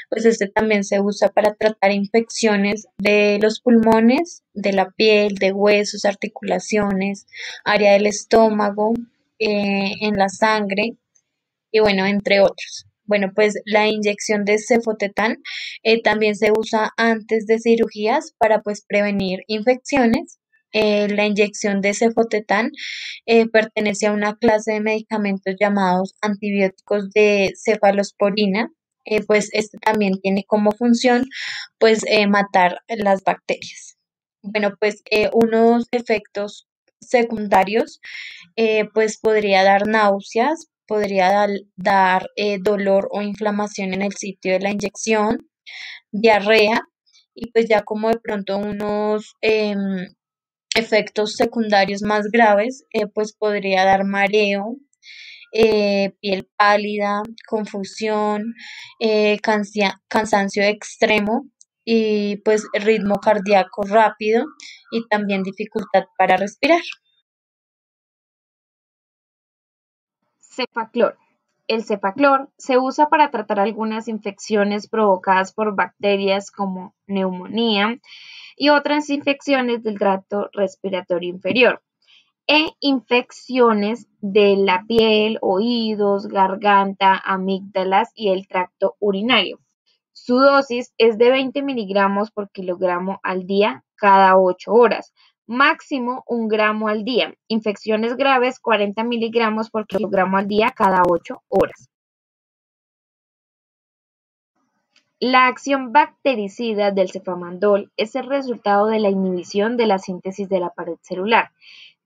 Pues este también se usa para tratar infecciones de los pulmones, de la piel, de huesos, articulaciones, área del estómago, en la sangre y bueno, entre otros. Bueno, pues la inyección de cefotetán también se usa antes de cirugías para pues prevenir infecciones. La inyección de cefotetán pertenece a una clase de medicamentos llamados antibióticos de cefalosporina. Pues este también tiene como función pues matar las bacterias. Bueno, pues unos efectos secundarios, pues podría dar náuseas, podría dar dolor o inflamación en el sitio de la inyección, diarrea y pues ya como de pronto unos efectos secundarios más graves, pues podría dar mareo, piel pálida, confusión, cansancio extremo y pues ritmo cardíaco rápido y también dificultad para respirar. Cefaclor. El cefaclor se usa para tratar algunas infecciones provocadas por bacterias como neumonía y otras infecciones del tracto respiratorio inferior e infecciones de la piel, oídos, garganta, amígdalas y el tracto urinario. Su dosis es de 20 miligramos por kilogramo al día cada 8 horas, máximo 1 gramo al día. Infecciones graves 40 miligramos por kilogramo al día cada 8 horas. La acción bactericida del cefamandol es el resultado de la inhibición de la síntesis de la pared celular.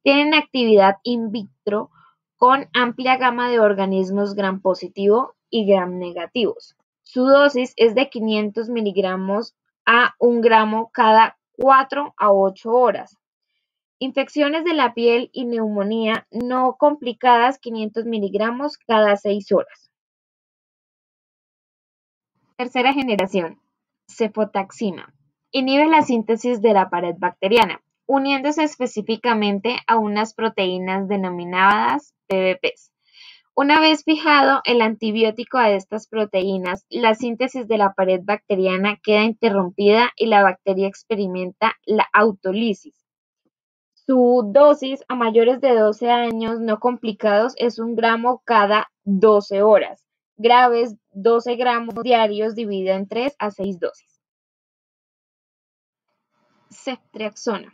Tienen actividad in vitro con amplia gama de organismos gram positivo y gram negativos. Su dosis es de 500 miligramos a 1 gramo cada 4 a 8 horas. Infecciones de la piel y neumonía no complicadas 500 miligramos cada 6 horas. Tercera generación, cefotaxima. Inhibe la síntesis de la pared bacteriana, uniéndose específicamente a unas proteínas denominadas PBPs. Una vez fijado el antibiótico a estas proteínas, la síntesis de la pared bacteriana queda interrumpida y la bacteria experimenta la autólisis. Su dosis a mayores de 12 años no complicados es 1 gramo cada 12 horas. Graves, 12 gramos diarios dividido en 3 a 6 dosis. Ceftriaxona.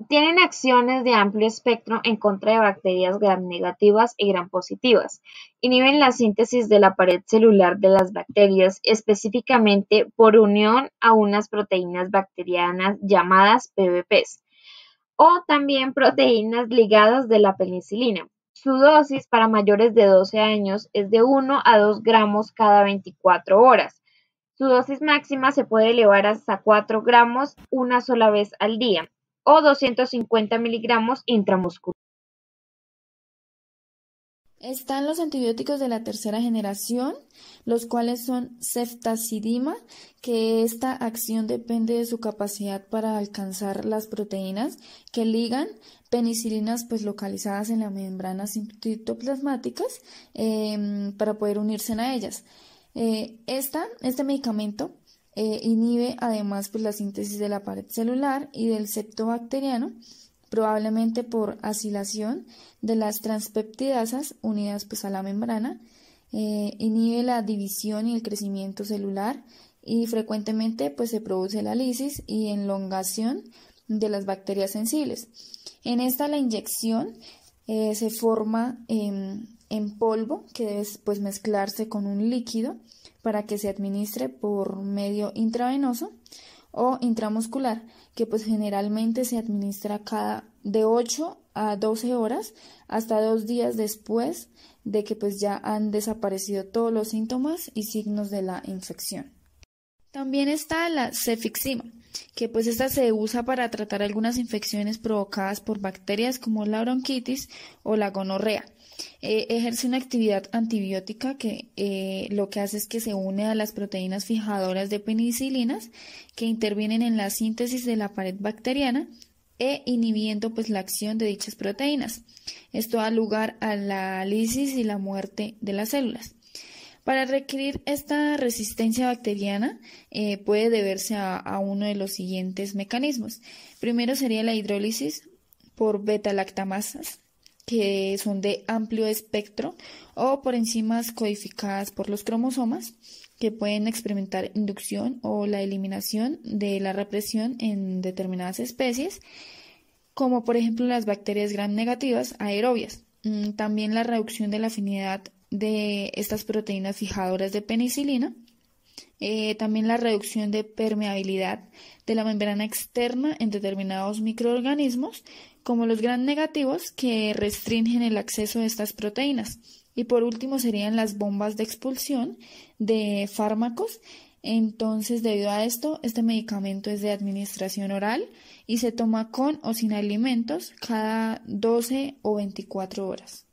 Tienen acciones de amplio espectro en contra de bacterias gram negativas y gram positivas. Inhiben la síntesis de la pared celular de las bacterias, específicamente por unión a unas proteínas bacterianas llamadas PBPs, o también proteínas ligadas de la penicilina. Su dosis para mayores de 12 años es de 1 a 2 gramos cada 24 horas. Su dosis máxima se puede elevar hasta 4 gramos una sola vez al día o 250 miligramos intramuscular. Están los antibióticos de la tercera generación, los cuales son ceftazidima, que esta acción depende de su capacidad para alcanzar las proteínas que ligan penicilinas pues localizadas en las membranas citoplasmáticas para poder unirse a ellas. Este medicamento inhibe además pues la síntesis de la pared celular y del septo bacteriano, probablemente por acilación de las transpeptidasas unidas pues a la membrana, inhibe la división y el crecimiento celular y frecuentemente pues se produce la lisis y elongación de las bacterias sensibles. En esta la inyección se forma en polvo que debe pues mezclarse con un líquido para que se administre por medio intravenoso o intramuscular, que pues generalmente se administra de 8 a 12 horas hasta 2 días después de que pues ya han desaparecido todos los síntomas y signos de la infección. También está la cefixima, que pues esta se usa para tratar algunas infecciones provocadas por bacterias como la bronquitis o la gonorrea. Ejerce una actividad antibiótica que lo que hace es que se une a las proteínas fijadoras de penicilinas que intervienen en la síntesis de la pared bacteriana inhibiendo pues la acción de dichas proteínas. Esto da lugar a la lisis y la muerte de las células. Para requerir esta resistencia bacteriana puede deberse a uno de los siguientes mecanismos. Primero sería la hidrólisis por beta-lactamasas, que son de amplio espectro, o por enzimas codificadas por los cromosomas, que pueden experimentar inducción o la eliminación de la represión en determinadas especies, como por ejemplo las bacterias gram negativas aerobias. También la reducción de la afinidad de estas proteínas fijadoras de penicilina también la reducción de permeabilidad de la membrana externa en determinados microorganismos, como los gram negativos, que restringen el acceso de estas proteínas. Y por último serían las bombas de expulsión de fármacos. Entonces, debido a esto, este medicamento es de administración oral y se toma con o sin alimentos cada 12 o 24 horas.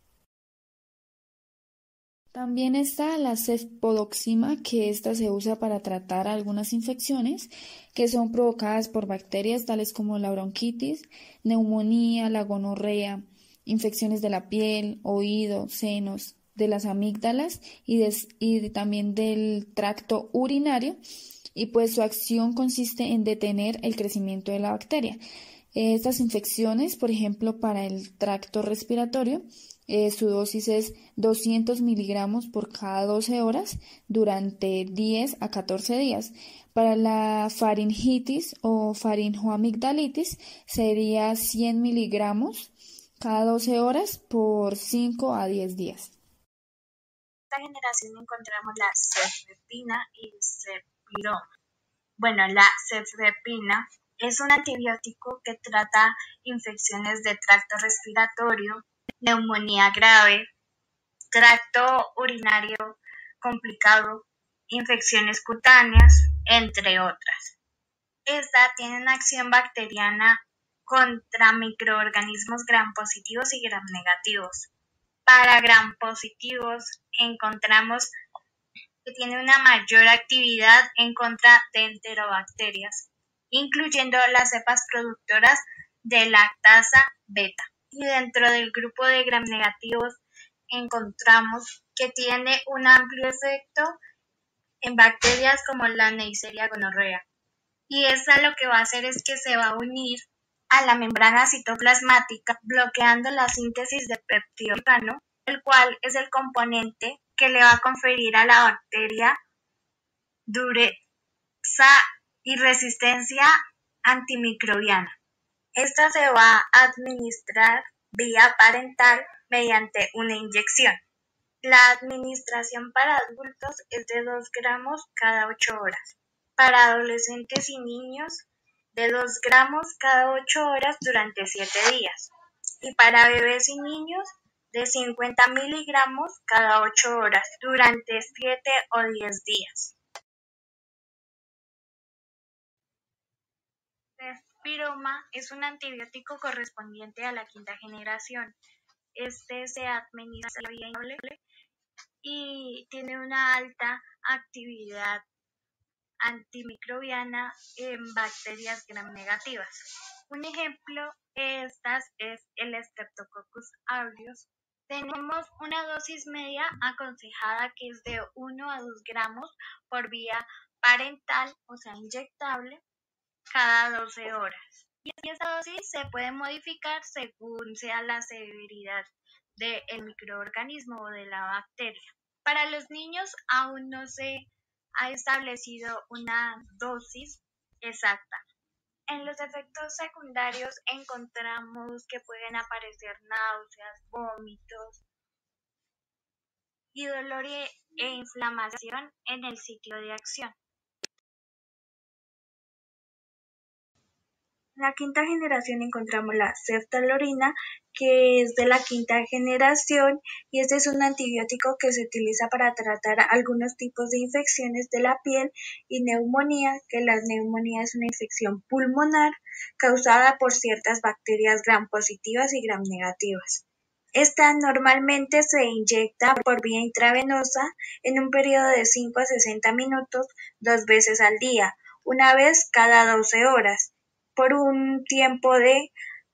También está la cefpodoxima, que esta se usa para tratar algunas infecciones que son provocadas por bacterias tales como la bronquitis, neumonía, la gonorrea, infecciones de la piel, oído, senos, de las amígdalas y también del tracto urinario, y pues su acción consiste en detener el crecimiento de la bacteria. Estas infecciones, por ejemplo, para el tracto respiratorio, su dosis es 200 miligramos por cada 12 horas durante 10 a 14 días. Para la faringitis o faringoamigdalitis sería 100 miligramos cada 12 horas por 5 a 10 días. En esta generación encontramos la cefepina y cefpiroma. Bueno, la cefepina es un antibiótico que trata infecciones de tracto respiratorio, neumonía grave, tracto urinario complicado, infecciones cutáneas, entre otras. Esta tiene una acción bacteriana contra microorganismos gram positivos y gram negativos. Para gram positivos encontramos que tiene una mayor actividad en contra de enterobacterias, incluyendo las cepas productoras de lactasa beta. Y dentro del grupo de gram negativos encontramos que tiene un amplio efecto en bacterias como la Neisseria gonorrea. Y esta lo que va a hacer es que se va a unir a la membrana citoplasmática, bloqueando la síntesis de peptidoglicano, el cual es el componente que le va a conferir a la bacteria dureza y resistencia antimicrobiana. Esta se va a administrar vía parental mediante una inyección. La administración para adultos es de 2 gramos cada 8 horas. Para adolescentes y niños, de 2 gramos cada 8 horas durante 7 días. Y para bebés y niños, de 50 miligramos cada 8 horas durante 7 o 10 días. Cefpiroma es un antibiótico correspondiente a la quinta generación. Este se administra vía inhalable y tiene una alta actividad antimicrobiana en bacterias gram negativas. Un ejemplo de estas es el Streptococcus aureus. Tenemos una dosis media aconsejada que es de 1 a 2 gramos por vía parental, o sea, inyectable, cada 12 horas. Y esta dosis se puede modificar según sea la severidad del microorganismo o de la bacteria. Para los niños aún no se ha establecido una dosis exacta. En los efectos secundarios encontramos que pueden aparecer náuseas, vómitos y dolor e inflamación en el sitio de acción. En la quinta generación encontramos la ceftalorina, que es de la quinta generación, y este es un antibiótico que se utiliza para tratar algunos tipos de infecciones de la piel y neumonía, que la neumonía es una infección pulmonar causada por ciertas bacterias gram positivas y gram negativas. Esta normalmente se inyecta por vía intravenosa en un periodo de 5 a 60 minutos 2 veces al día, una vez cada 12 horas. Por un tiempo de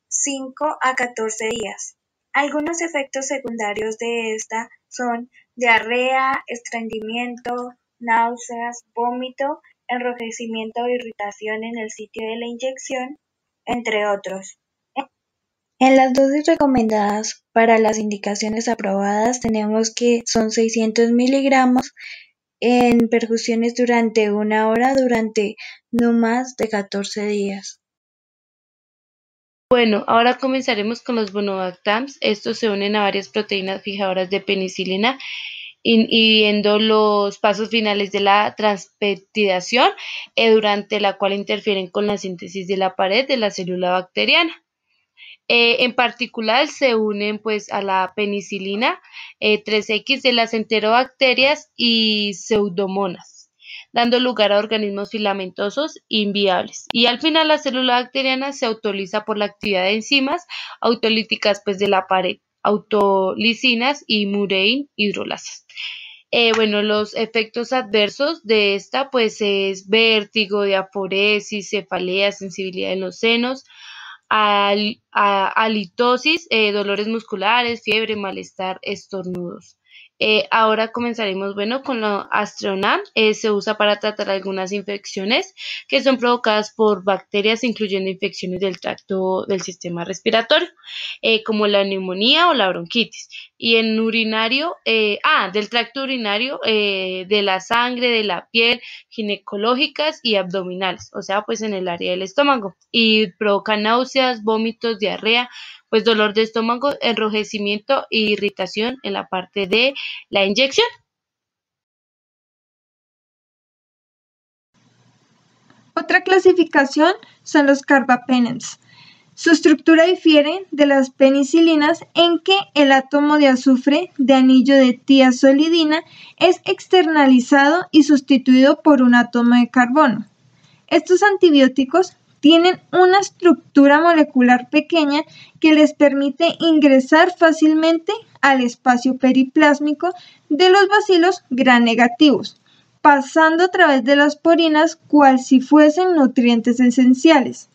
5 a 14 días. Algunos efectos secundarios de esta son diarrea, estreñimiento, náuseas, vómito, enrojecimiento o irritación en el sitio de la inyección, entre otros. En las dosis recomendadas para las indicaciones aprobadas tenemos que son 600 miligramos en perfusiones durante 1 hora durante no más de 14 días. Bueno, ahora comenzaremos con los Bonovactams. Estos se unen a varias proteínas fijadoras de penicilina inhibiendo los pasos finales de la transpeptidación, durante la cual interfieren con la síntesis de la pared de la célula bacteriana. En particular se unen pues a la penicilina 3X de las enterobacterias y pseudomonas, dando lugar a organismos filamentosos inviables. Y al final la célula bacteriana se autolisa por la actividad de enzimas autolíticas pues de la pared, autolisinas y murein hidrolasas. Bueno, los efectos adversos de esta pues es vértigo, diaforesis, cefalea, sensibilidad en los senos, halitosis, dolores musculares, fiebre, malestar, estornudos. Ahora comenzaremos, bueno, con lo Astronam. Se usa para tratar algunas infecciones que son provocadas por bacterias, incluyendo infecciones del tracto del sistema respiratorio, como la neumonía o la bronquitis. Y en urinario, del tracto urinario, de la sangre, de la piel, ginecológicas y abdominales, o sea, pues en el área del estómago. Y provoca náuseas, vómitos, diarrea, pues dolor de estómago, enrojecimiento e irritación en la parte de la inyección. Otra clasificación son los carbapenems. Su estructura difiere de las penicilinas en que el átomo de azufre de anillo de tiazolidina es externalizado y sustituido por un átomo de carbono. Estos antibióticos tienen una estructura molecular pequeña que les permite ingresar fácilmente al espacio periplásmico de los bacilos gram-negativos, pasando a través de las porinas cual si fuesen nutrientes esenciales.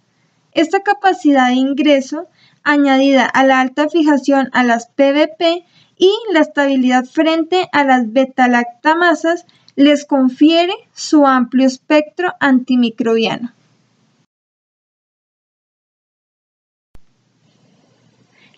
Esta capacidad de ingreso, añadida a la alta fijación a las PBP y la estabilidad frente a las beta-lactamasas, les confiere su amplio espectro antimicrobiano.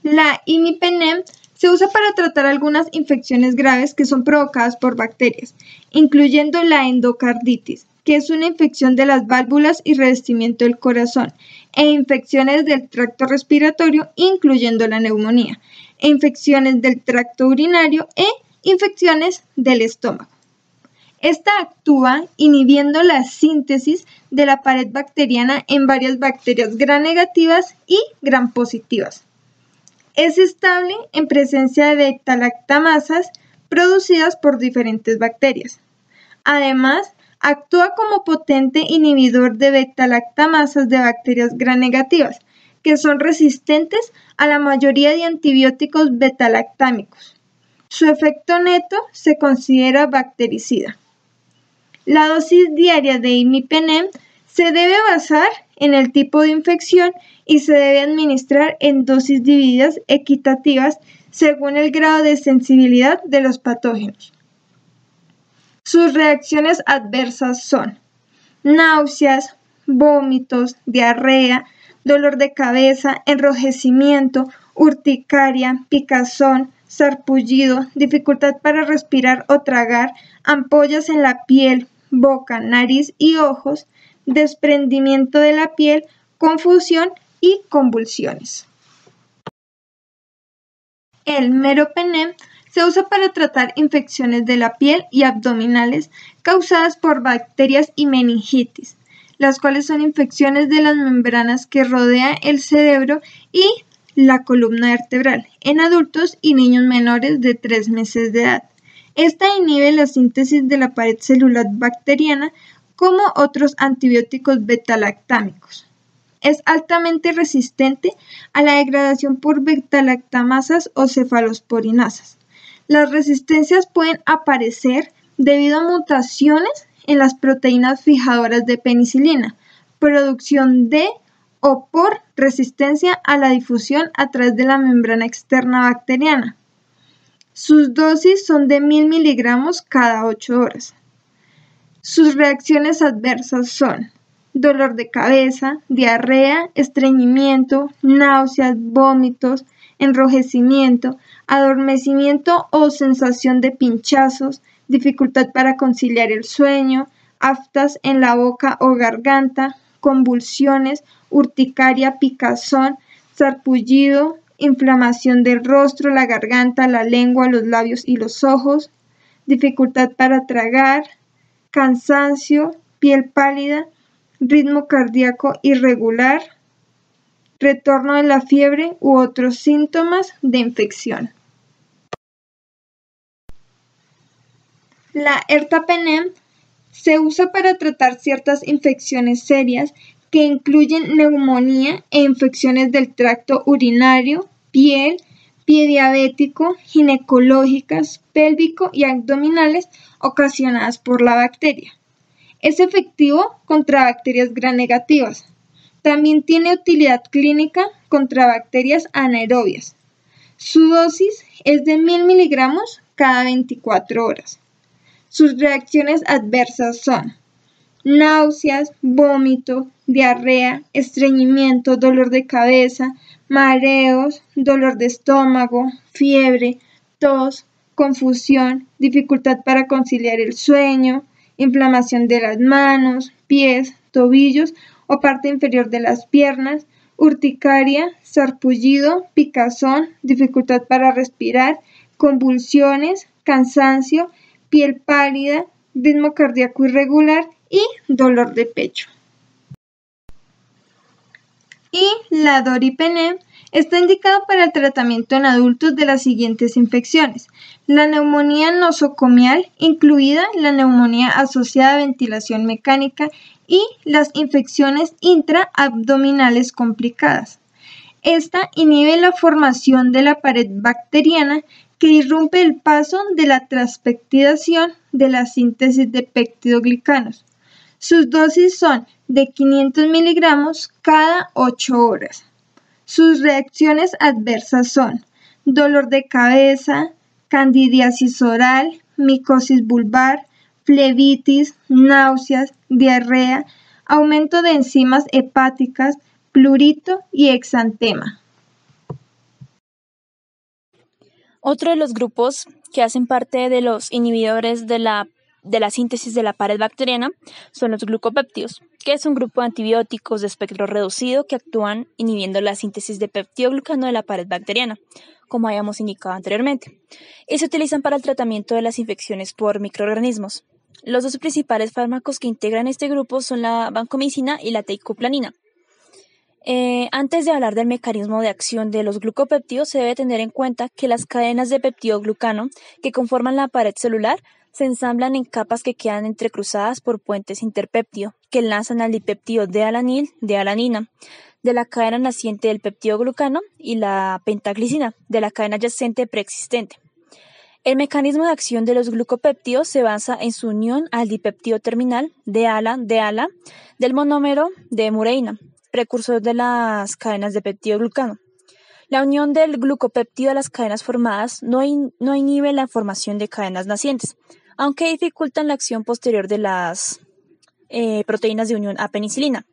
La imipenem se usa para tratar algunas infecciones graves que son provocadas por bacterias, incluyendo la endocarditis, que es una infección de las válvulas y revestimiento del corazón, e infecciones del tracto respiratorio, incluyendo la neumonía, e infecciones del tracto urinario e infecciones del estómago. Esta actúa inhibiendo la síntesis de la pared bacteriana en varias bacterias gram-negativas y gram-positivas. Es estable en presencia de beta-lactamasas producidas por diferentes bacterias. Además, actúa como potente inhibidor de beta-lactamasas de bacterias gram-negativas, que son resistentes a la mayoría de antibióticos beta-lactámicos. Su efecto neto se considera bactericida. La dosis diaria de imipenem se debe basar en el tipo de infección y se debe administrar en dosis divididas equitativas según el grado de sensibilidad de los patógenos. Sus reacciones adversas son náuseas, vómitos, diarrea, dolor de cabeza, enrojecimiento, urticaria, picazón, sarpullido, dificultad para respirar o tragar, ampollas en la piel, boca, nariz y ojos, desprendimiento de la piel, confusión y convulsiones. El meropenem se usa para tratar infecciones de la piel y abdominales causadas por bacterias y meningitis, las cuales son infecciones de las membranas que rodean el cerebro y la columna vertebral en adultos y niños menores de 3 meses de edad. Esta inhibe la síntesis de la pared celular bacteriana como otros antibióticos beta-lactámicos. Es altamente resistente a la degradación por beta-lactamasas o cefalosporinasas. Las resistencias pueden aparecer debido a mutaciones en las proteínas fijadoras de penicilina, producción de o por resistencia a la difusión a través de la membrana externa bacteriana. Sus dosis son de 1000 miligramos cada 8 horas. Sus reacciones adversas son dolor de cabeza, diarrea, estreñimiento, náuseas, vómitos, enrojecimiento, adormecimiento o sensación de pinchazos, dificultad para conciliar el sueño, aftas en la boca o garganta, convulsiones, urticaria, picazón, sarpullido, inflamación del rostro, la garganta, la lengua, los labios y los ojos, dificultad para tragar, cansancio, piel pálida, ritmo cardíaco irregular, retorno de la fiebre u otros síntomas de infección. La ertapenem se usa para tratar ciertas infecciones serias que incluyen neumonía e infecciones del tracto urinario, piel, pie diabético, ginecológicas, pélvico y abdominales ocasionadas por la bacteria. Es efectivo contra bacterias gram-negativas. También tiene utilidad clínica contra bacterias anaerobias. Su dosis es de 1000 miligramos cada 24 horas. Sus reacciones adversas son náuseas, vómito, diarrea, estreñimiento, dolor de cabeza, mareos, dolor de estómago, fiebre, tos, confusión, dificultad para conciliar el sueño, inflamación de las manos, pies, tobillos o parte inferior de las piernas, urticaria, sarpullido, picazón, dificultad para respirar, convulsiones, cansancio, piel pálida, ritmo cardíaco irregular y dolor de pecho. Y la doripenem está indicado para el tratamiento en adultos de las siguientes infecciones: la neumonía nosocomial, incluida la neumonía asociada a ventilación mecánica y las infecciones intraabdominales complicadas. Esta inhibe la formación de la pared bacteriana que irrumpe el paso de la transpeptidación de la síntesis de peptidoglicanos. Sus dosis son de 500 miligramos cada 8 horas. Sus reacciones adversas son dolor de cabeza, candidiasis oral, micosis vulvar, flebitis, náuseas, diarrea, aumento de enzimas hepáticas, prurito y exantema. Otro de los grupos que hacen parte de los inhibidores de la síntesis de la pared bacteriana son los glucopéptidos, que es un grupo de antibióticos de espectro reducido que actúan inhibiendo la síntesis de peptidoglucano de la pared bacteriana, como habíamos indicado anteriormente, y se utilizan para el tratamiento de las infecciones por microorganismos. Los dos principales fármacos que integran este grupo son la vancomicina y la teicoplanin. Antes de hablar del mecanismo de acción de los glucopéptidos, se debe tener en cuenta que las cadenas de peptidoglucano que conforman la pared celular se ensamblan en capas que quedan entrecruzadas por puentes interpéptido, que enlazan al dipéptido de alanil de alanina, de la cadena naciente del peptidoglucano, y la pentaglicina, de la cadena adyacente preexistente. El mecanismo de acción de los glucopéptidos se basa en su unión al dipéptido terminal de ala del monómero de mureína, precursor de las cadenas de peptidoglucano. La unión del glucopéptido a las cadenas formadas no inhibe la formación de cadenas nacientes, aunque dificultan la acción posterior de las proteínas de unión a penicilina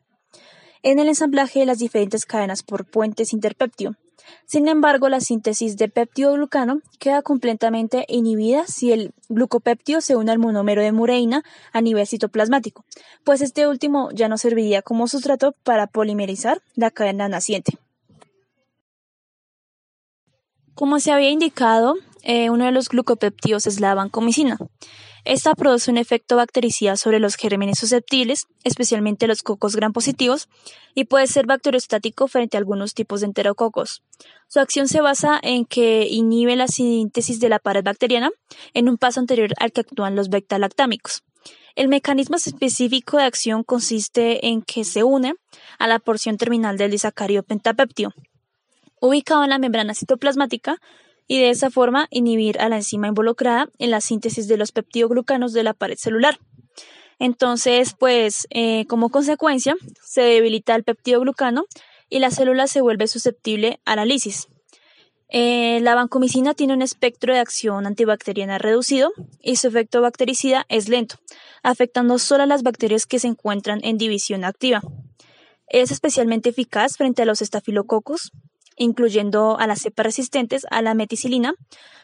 en el ensamblaje de las diferentes cadenas por puentes interpéptido. Sin embargo, la síntesis de peptidoglucano queda completamente inhibida si el glucopéptido se une al monómero de mureína a nivel citoplasmático, pues este último ya no serviría como sustrato para polimerizar la cadena naciente. Como se había indicado, uno de los glucopéptidos es la vancomicina. Esta produce un efecto bactericida sobre los gérmenes susceptibles, especialmente los cocos gram positivos, y puede ser bacteriostático frente a algunos tipos de enterococos. Su acción se basa en que inhibe la síntesis de la pared bacteriana en un paso anterior al que actúan los beta-lactámicos. El mecanismo específico de acción consiste en que se une a la porción terminal del disacárido pentapéptido, ubicado en la membrana citoplasmática, y de esa forma inhibir a la enzima involucrada en la síntesis de los peptidoglucanos de la pared celular. Entonces, como consecuencia, se debilita el peptidoglucano y la célula se vuelve susceptible a la lisis. La vancomicina tiene un espectro de acción antibacteriana reducido y su efecto bactericida es lento, afectando solo a las bacterias que se encuentran en división activa. Es especialmente eficaz frente a los estafilococos, incluyendo a las cepas resistentes a la meticilina,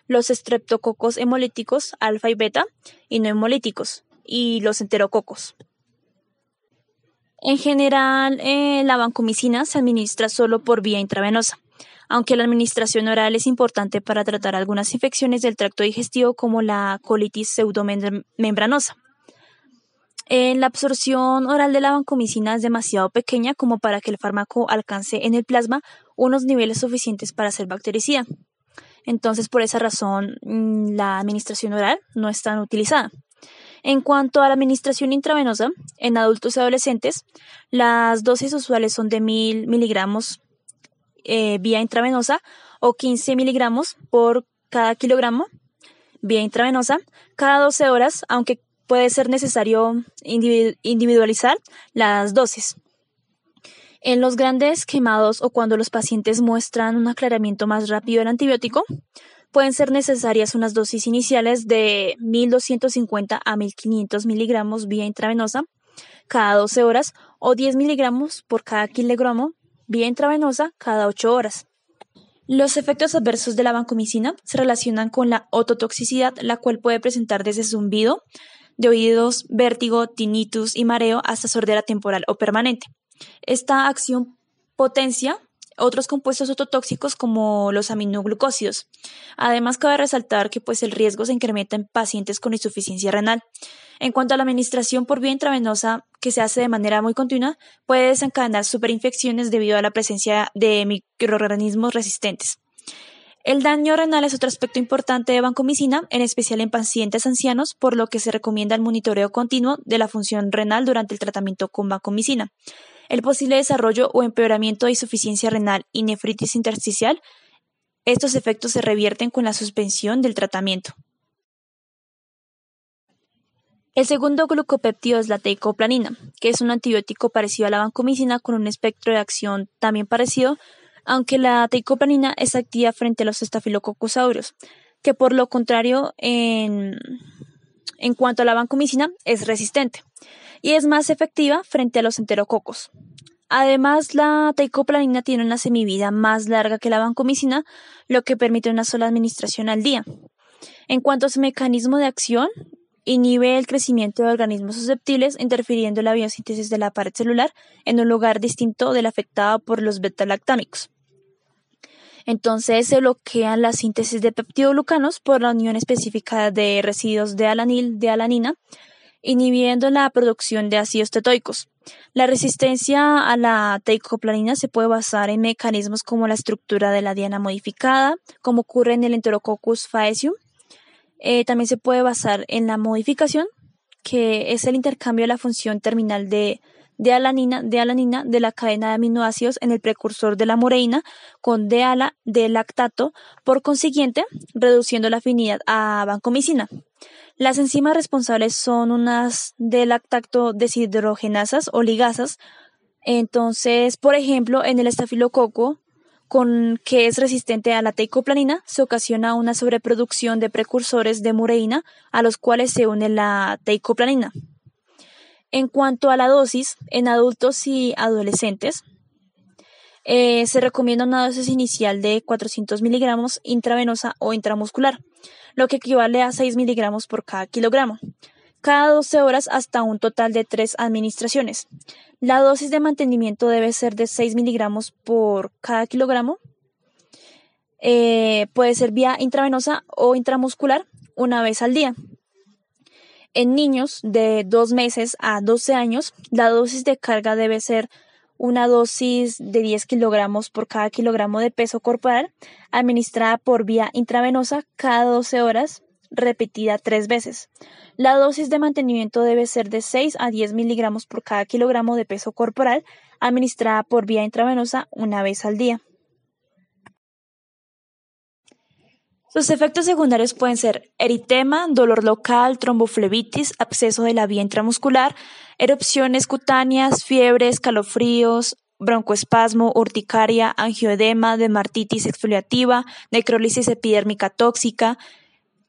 los estreptococos hemolíticos alfa y beta y no hemolíticos, y los enterococos. En general, la vancomicina se administra solo por vía intravenosa, aunque la administración oral es importante para tratar algunas infecciones del tracto digestivo como la colitis pseudomembranosa. La absorción oral de la vancomicina es demasiado pequeña como para que el fármaco alcance en el plasma unos niveles suficientes para ser bactericida. Entonces, por esa razón, la administración oral no es tan utilizada. En cuanto a la administración intravenosa, en adultos y adolescentes, las dosis usuales son de 1000 miligramos vía intravenosa o 15 miligramos por cada kilogramo vía intravenosa cada 12 horas, aunque puede ser necesario individualizar las dosis. En los grandes quemados o cuando los pacientes muestran un aclaramiento más rápido del antibiótico, pueden ser necesarias unas dosis iniciales de 1250 a 1500 miligramos vía intravenosa cada 12 horas o 10 miligramos por cada kilogramo vía intravenosa cada 8 horas. Los efectos adversos de la vancomicina se relacionan con la ototoxicidad, la cual puede presentar desde zumbido de oídos, vértigo, tinnitus y mareo hasta sordera temporal o permanente. Esta acción potencia otros compuestos ototóxicos como los aminoglucósidos. Además, cabe resaltar que el riesgo se incrementa en pacientes con insuficiencia renal. En cuanto a la administración por vía intravenosa, que se hace de manera muy continua, puede desencadenar superinfecciones debido a la presencia de microorganismos resistentes. El daño renal es otro aspecto importante de vancomicina, en especial en pacientes ancianos, por lo que se recomienda el monitoreo continuo de la función renal durante el tratamiento con vancomicina. El posible desarrollo o empeoramiento de insuficiencia renal y nefritis intersticial, estos efectos se revierten con la suspensión del tratamiento. El segundo glucopéptido es la teicoplanina, que es un antibiótico parecido a la vancomicina con un espectro de acción también parecido, aunque la teicoplanina es activa frente a los Staphylococcus aureus, que por lo contrario en cuanto a la vancomicina es resistente y es más efectiva frente a los enterococos. Además, la teicoplanina tiene una semivida más larga que la vancomicina, lo que permite una sola administración al día. En cuanto a su mecanismo de acción, inhibe el crecimiento de organismos susceptibles, interfiriendo en la biosíntesis de la pared celular en un lugar distinto del afectado por los beta-lactámicos. Entonces, se bloquean la síntesis de peptidoglucanos por la unión específica de residuos de alanil de alanina, inhibiendo la producción de ácidos tetoicos. La resistencia a la teicoplanina se puede basar en mecanismos como la estructura de la diana modificada, como ocurre en el Enterococcus faecium. También se puede basar en la modificación, que es el intercambio de la función terminal de alanina de la cadena de aminoácidos en el precursor de la moreína con D-lactato, por consiguiente, reduciendo la afinidad a vancomicina. Las enzimas responsables son unas D-lactato deshidrogenasas o ligasas. Entonces, por ejemplo, en el estafilococo, que es resistente a la teicoplanina, se ocasiona una sobreproducción de precursores de mureína a los cuales se une la teicoplanina. En cuanto a la dosis, en adultos y adolescentes, se recomienda una dosis inicial de 400 miligramos intravenosa o intramuscular, lo que equivale a 6 miligramos por cada kilogramo, cada 12 horas hasta un total de 3 administraciones. La dosis de mantenimiento debe ser de 6 miligramos por cada kilogramo. Puede ser vía intravenosa o intramuscular una vez al día. En niños de 2 meses a 12 años, la dosis de carga debe ser una dosis de 10 kilogramos por cada kilogramo de peso corporal, administrada por vía intravenosa cada 12 horas, repetida 3 veces. La dosis de mantenimiento debe ser de 6 a 10 miligramos por cada kilogramo de peso corporal, administrada por vía intravenosa una vez al día. Sus efectos secundarios pueden ser eritema, dolor local, tromboflebitis, absceso de la vía intramuscular, erupciones cutáneas, fiebre, escalofríos, broncoespasmo, urticaria, angioedema, dermatitis exfoliativa, necrólisis epidérmica tóxica,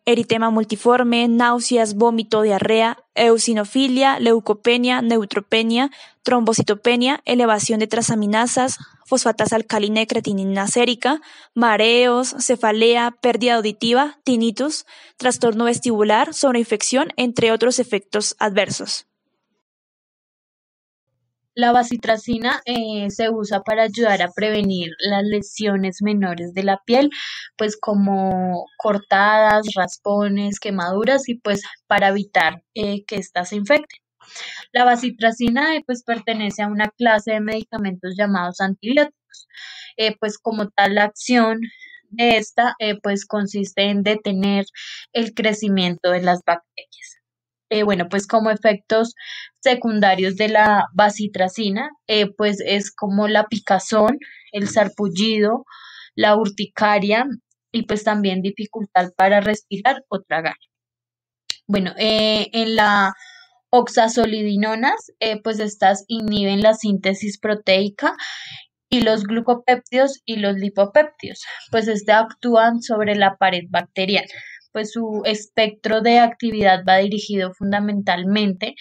eritema multiforme, náuseas, vómito, diarrea, eosinofilia, leucopenia, neutropenia, trombocitopenia, elevación de transaminasas, fosfatasa alcalina y creatinina sérica, mareos, cefalea, pérdida auditiva, tinnitus, trastorno vestibular, sobreinfección, entre otros efectos adversos. La bacitracina se usa para ayudar a prevenir las lesiones menores de la piel, pues como cortadas, raspones, quemaduras y pues para evitar que éstas se infecten. La bacitracina pues pertenece a una clase de medicamentos llamados antibióticos. Pues como tal la acción de esta pues consiste en detener el crecimiento de las bacterias. Bueno, pues como efectos secundarios de la bacitracina, pues es como la picazón, el sarpullido, la urticaria y pues también dificultad para respirar o tragar. Bueno, en la oxazolidinonas, pues estas inhiben la síntesis proteica y los glucopéptidos y los lipopéptidos, pues actúan sobre la pared bacteriana. Pues su espectro de actividad va dirigido fundamentalmente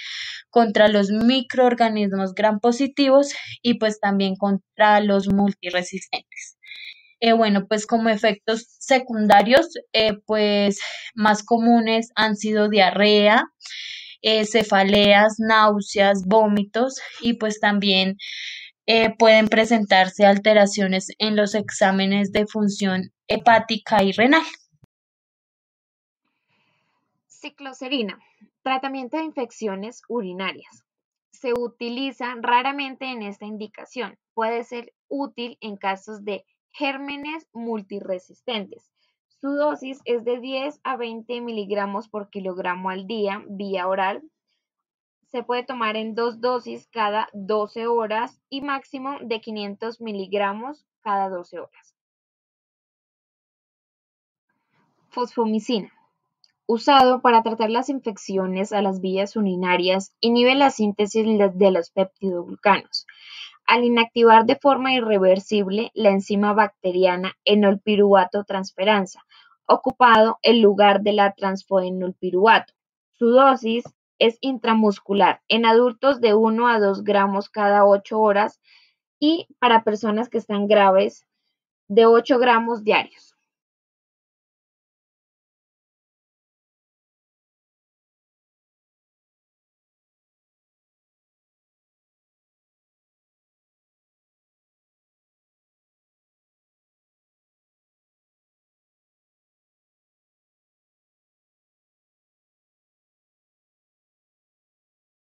contra los microorganismos gram positivos y pues también contra los multiresistentes. Bueno, pues como efectos secundarios, pues más comunes han sido diarrea, cefaleas, náuseas, vómitos y pues también pueden presentarse alteraciones en los exámenes de función hepática y renal. Cicloserina, tratamiento de infecciones urinarias. Se utiliza raramente en esta indicación. Puede ser útil en casos de gérmenes multiresistentes. Su dosis es de 10 a 20 miligramos por kilogramo al día, vía oral. Se puede tomar en 2 dosis cada 12 horas y máximo de 500 miligramos cada 12 horas. Fosfomicina, usado para tratar las infecciones a las vías urinarias, inhibe la síntesis de los peptidoglucanos. Al inactivar de forma irreversible la enzima bacteriana enolpiruvato transferasa, ocupado el lugar de la transfenolpiruvato. Su dosis es intramuscular en adultos de 1 a 2 gramos cada 8 horas y para personas que están graves de 8 gramos diarios.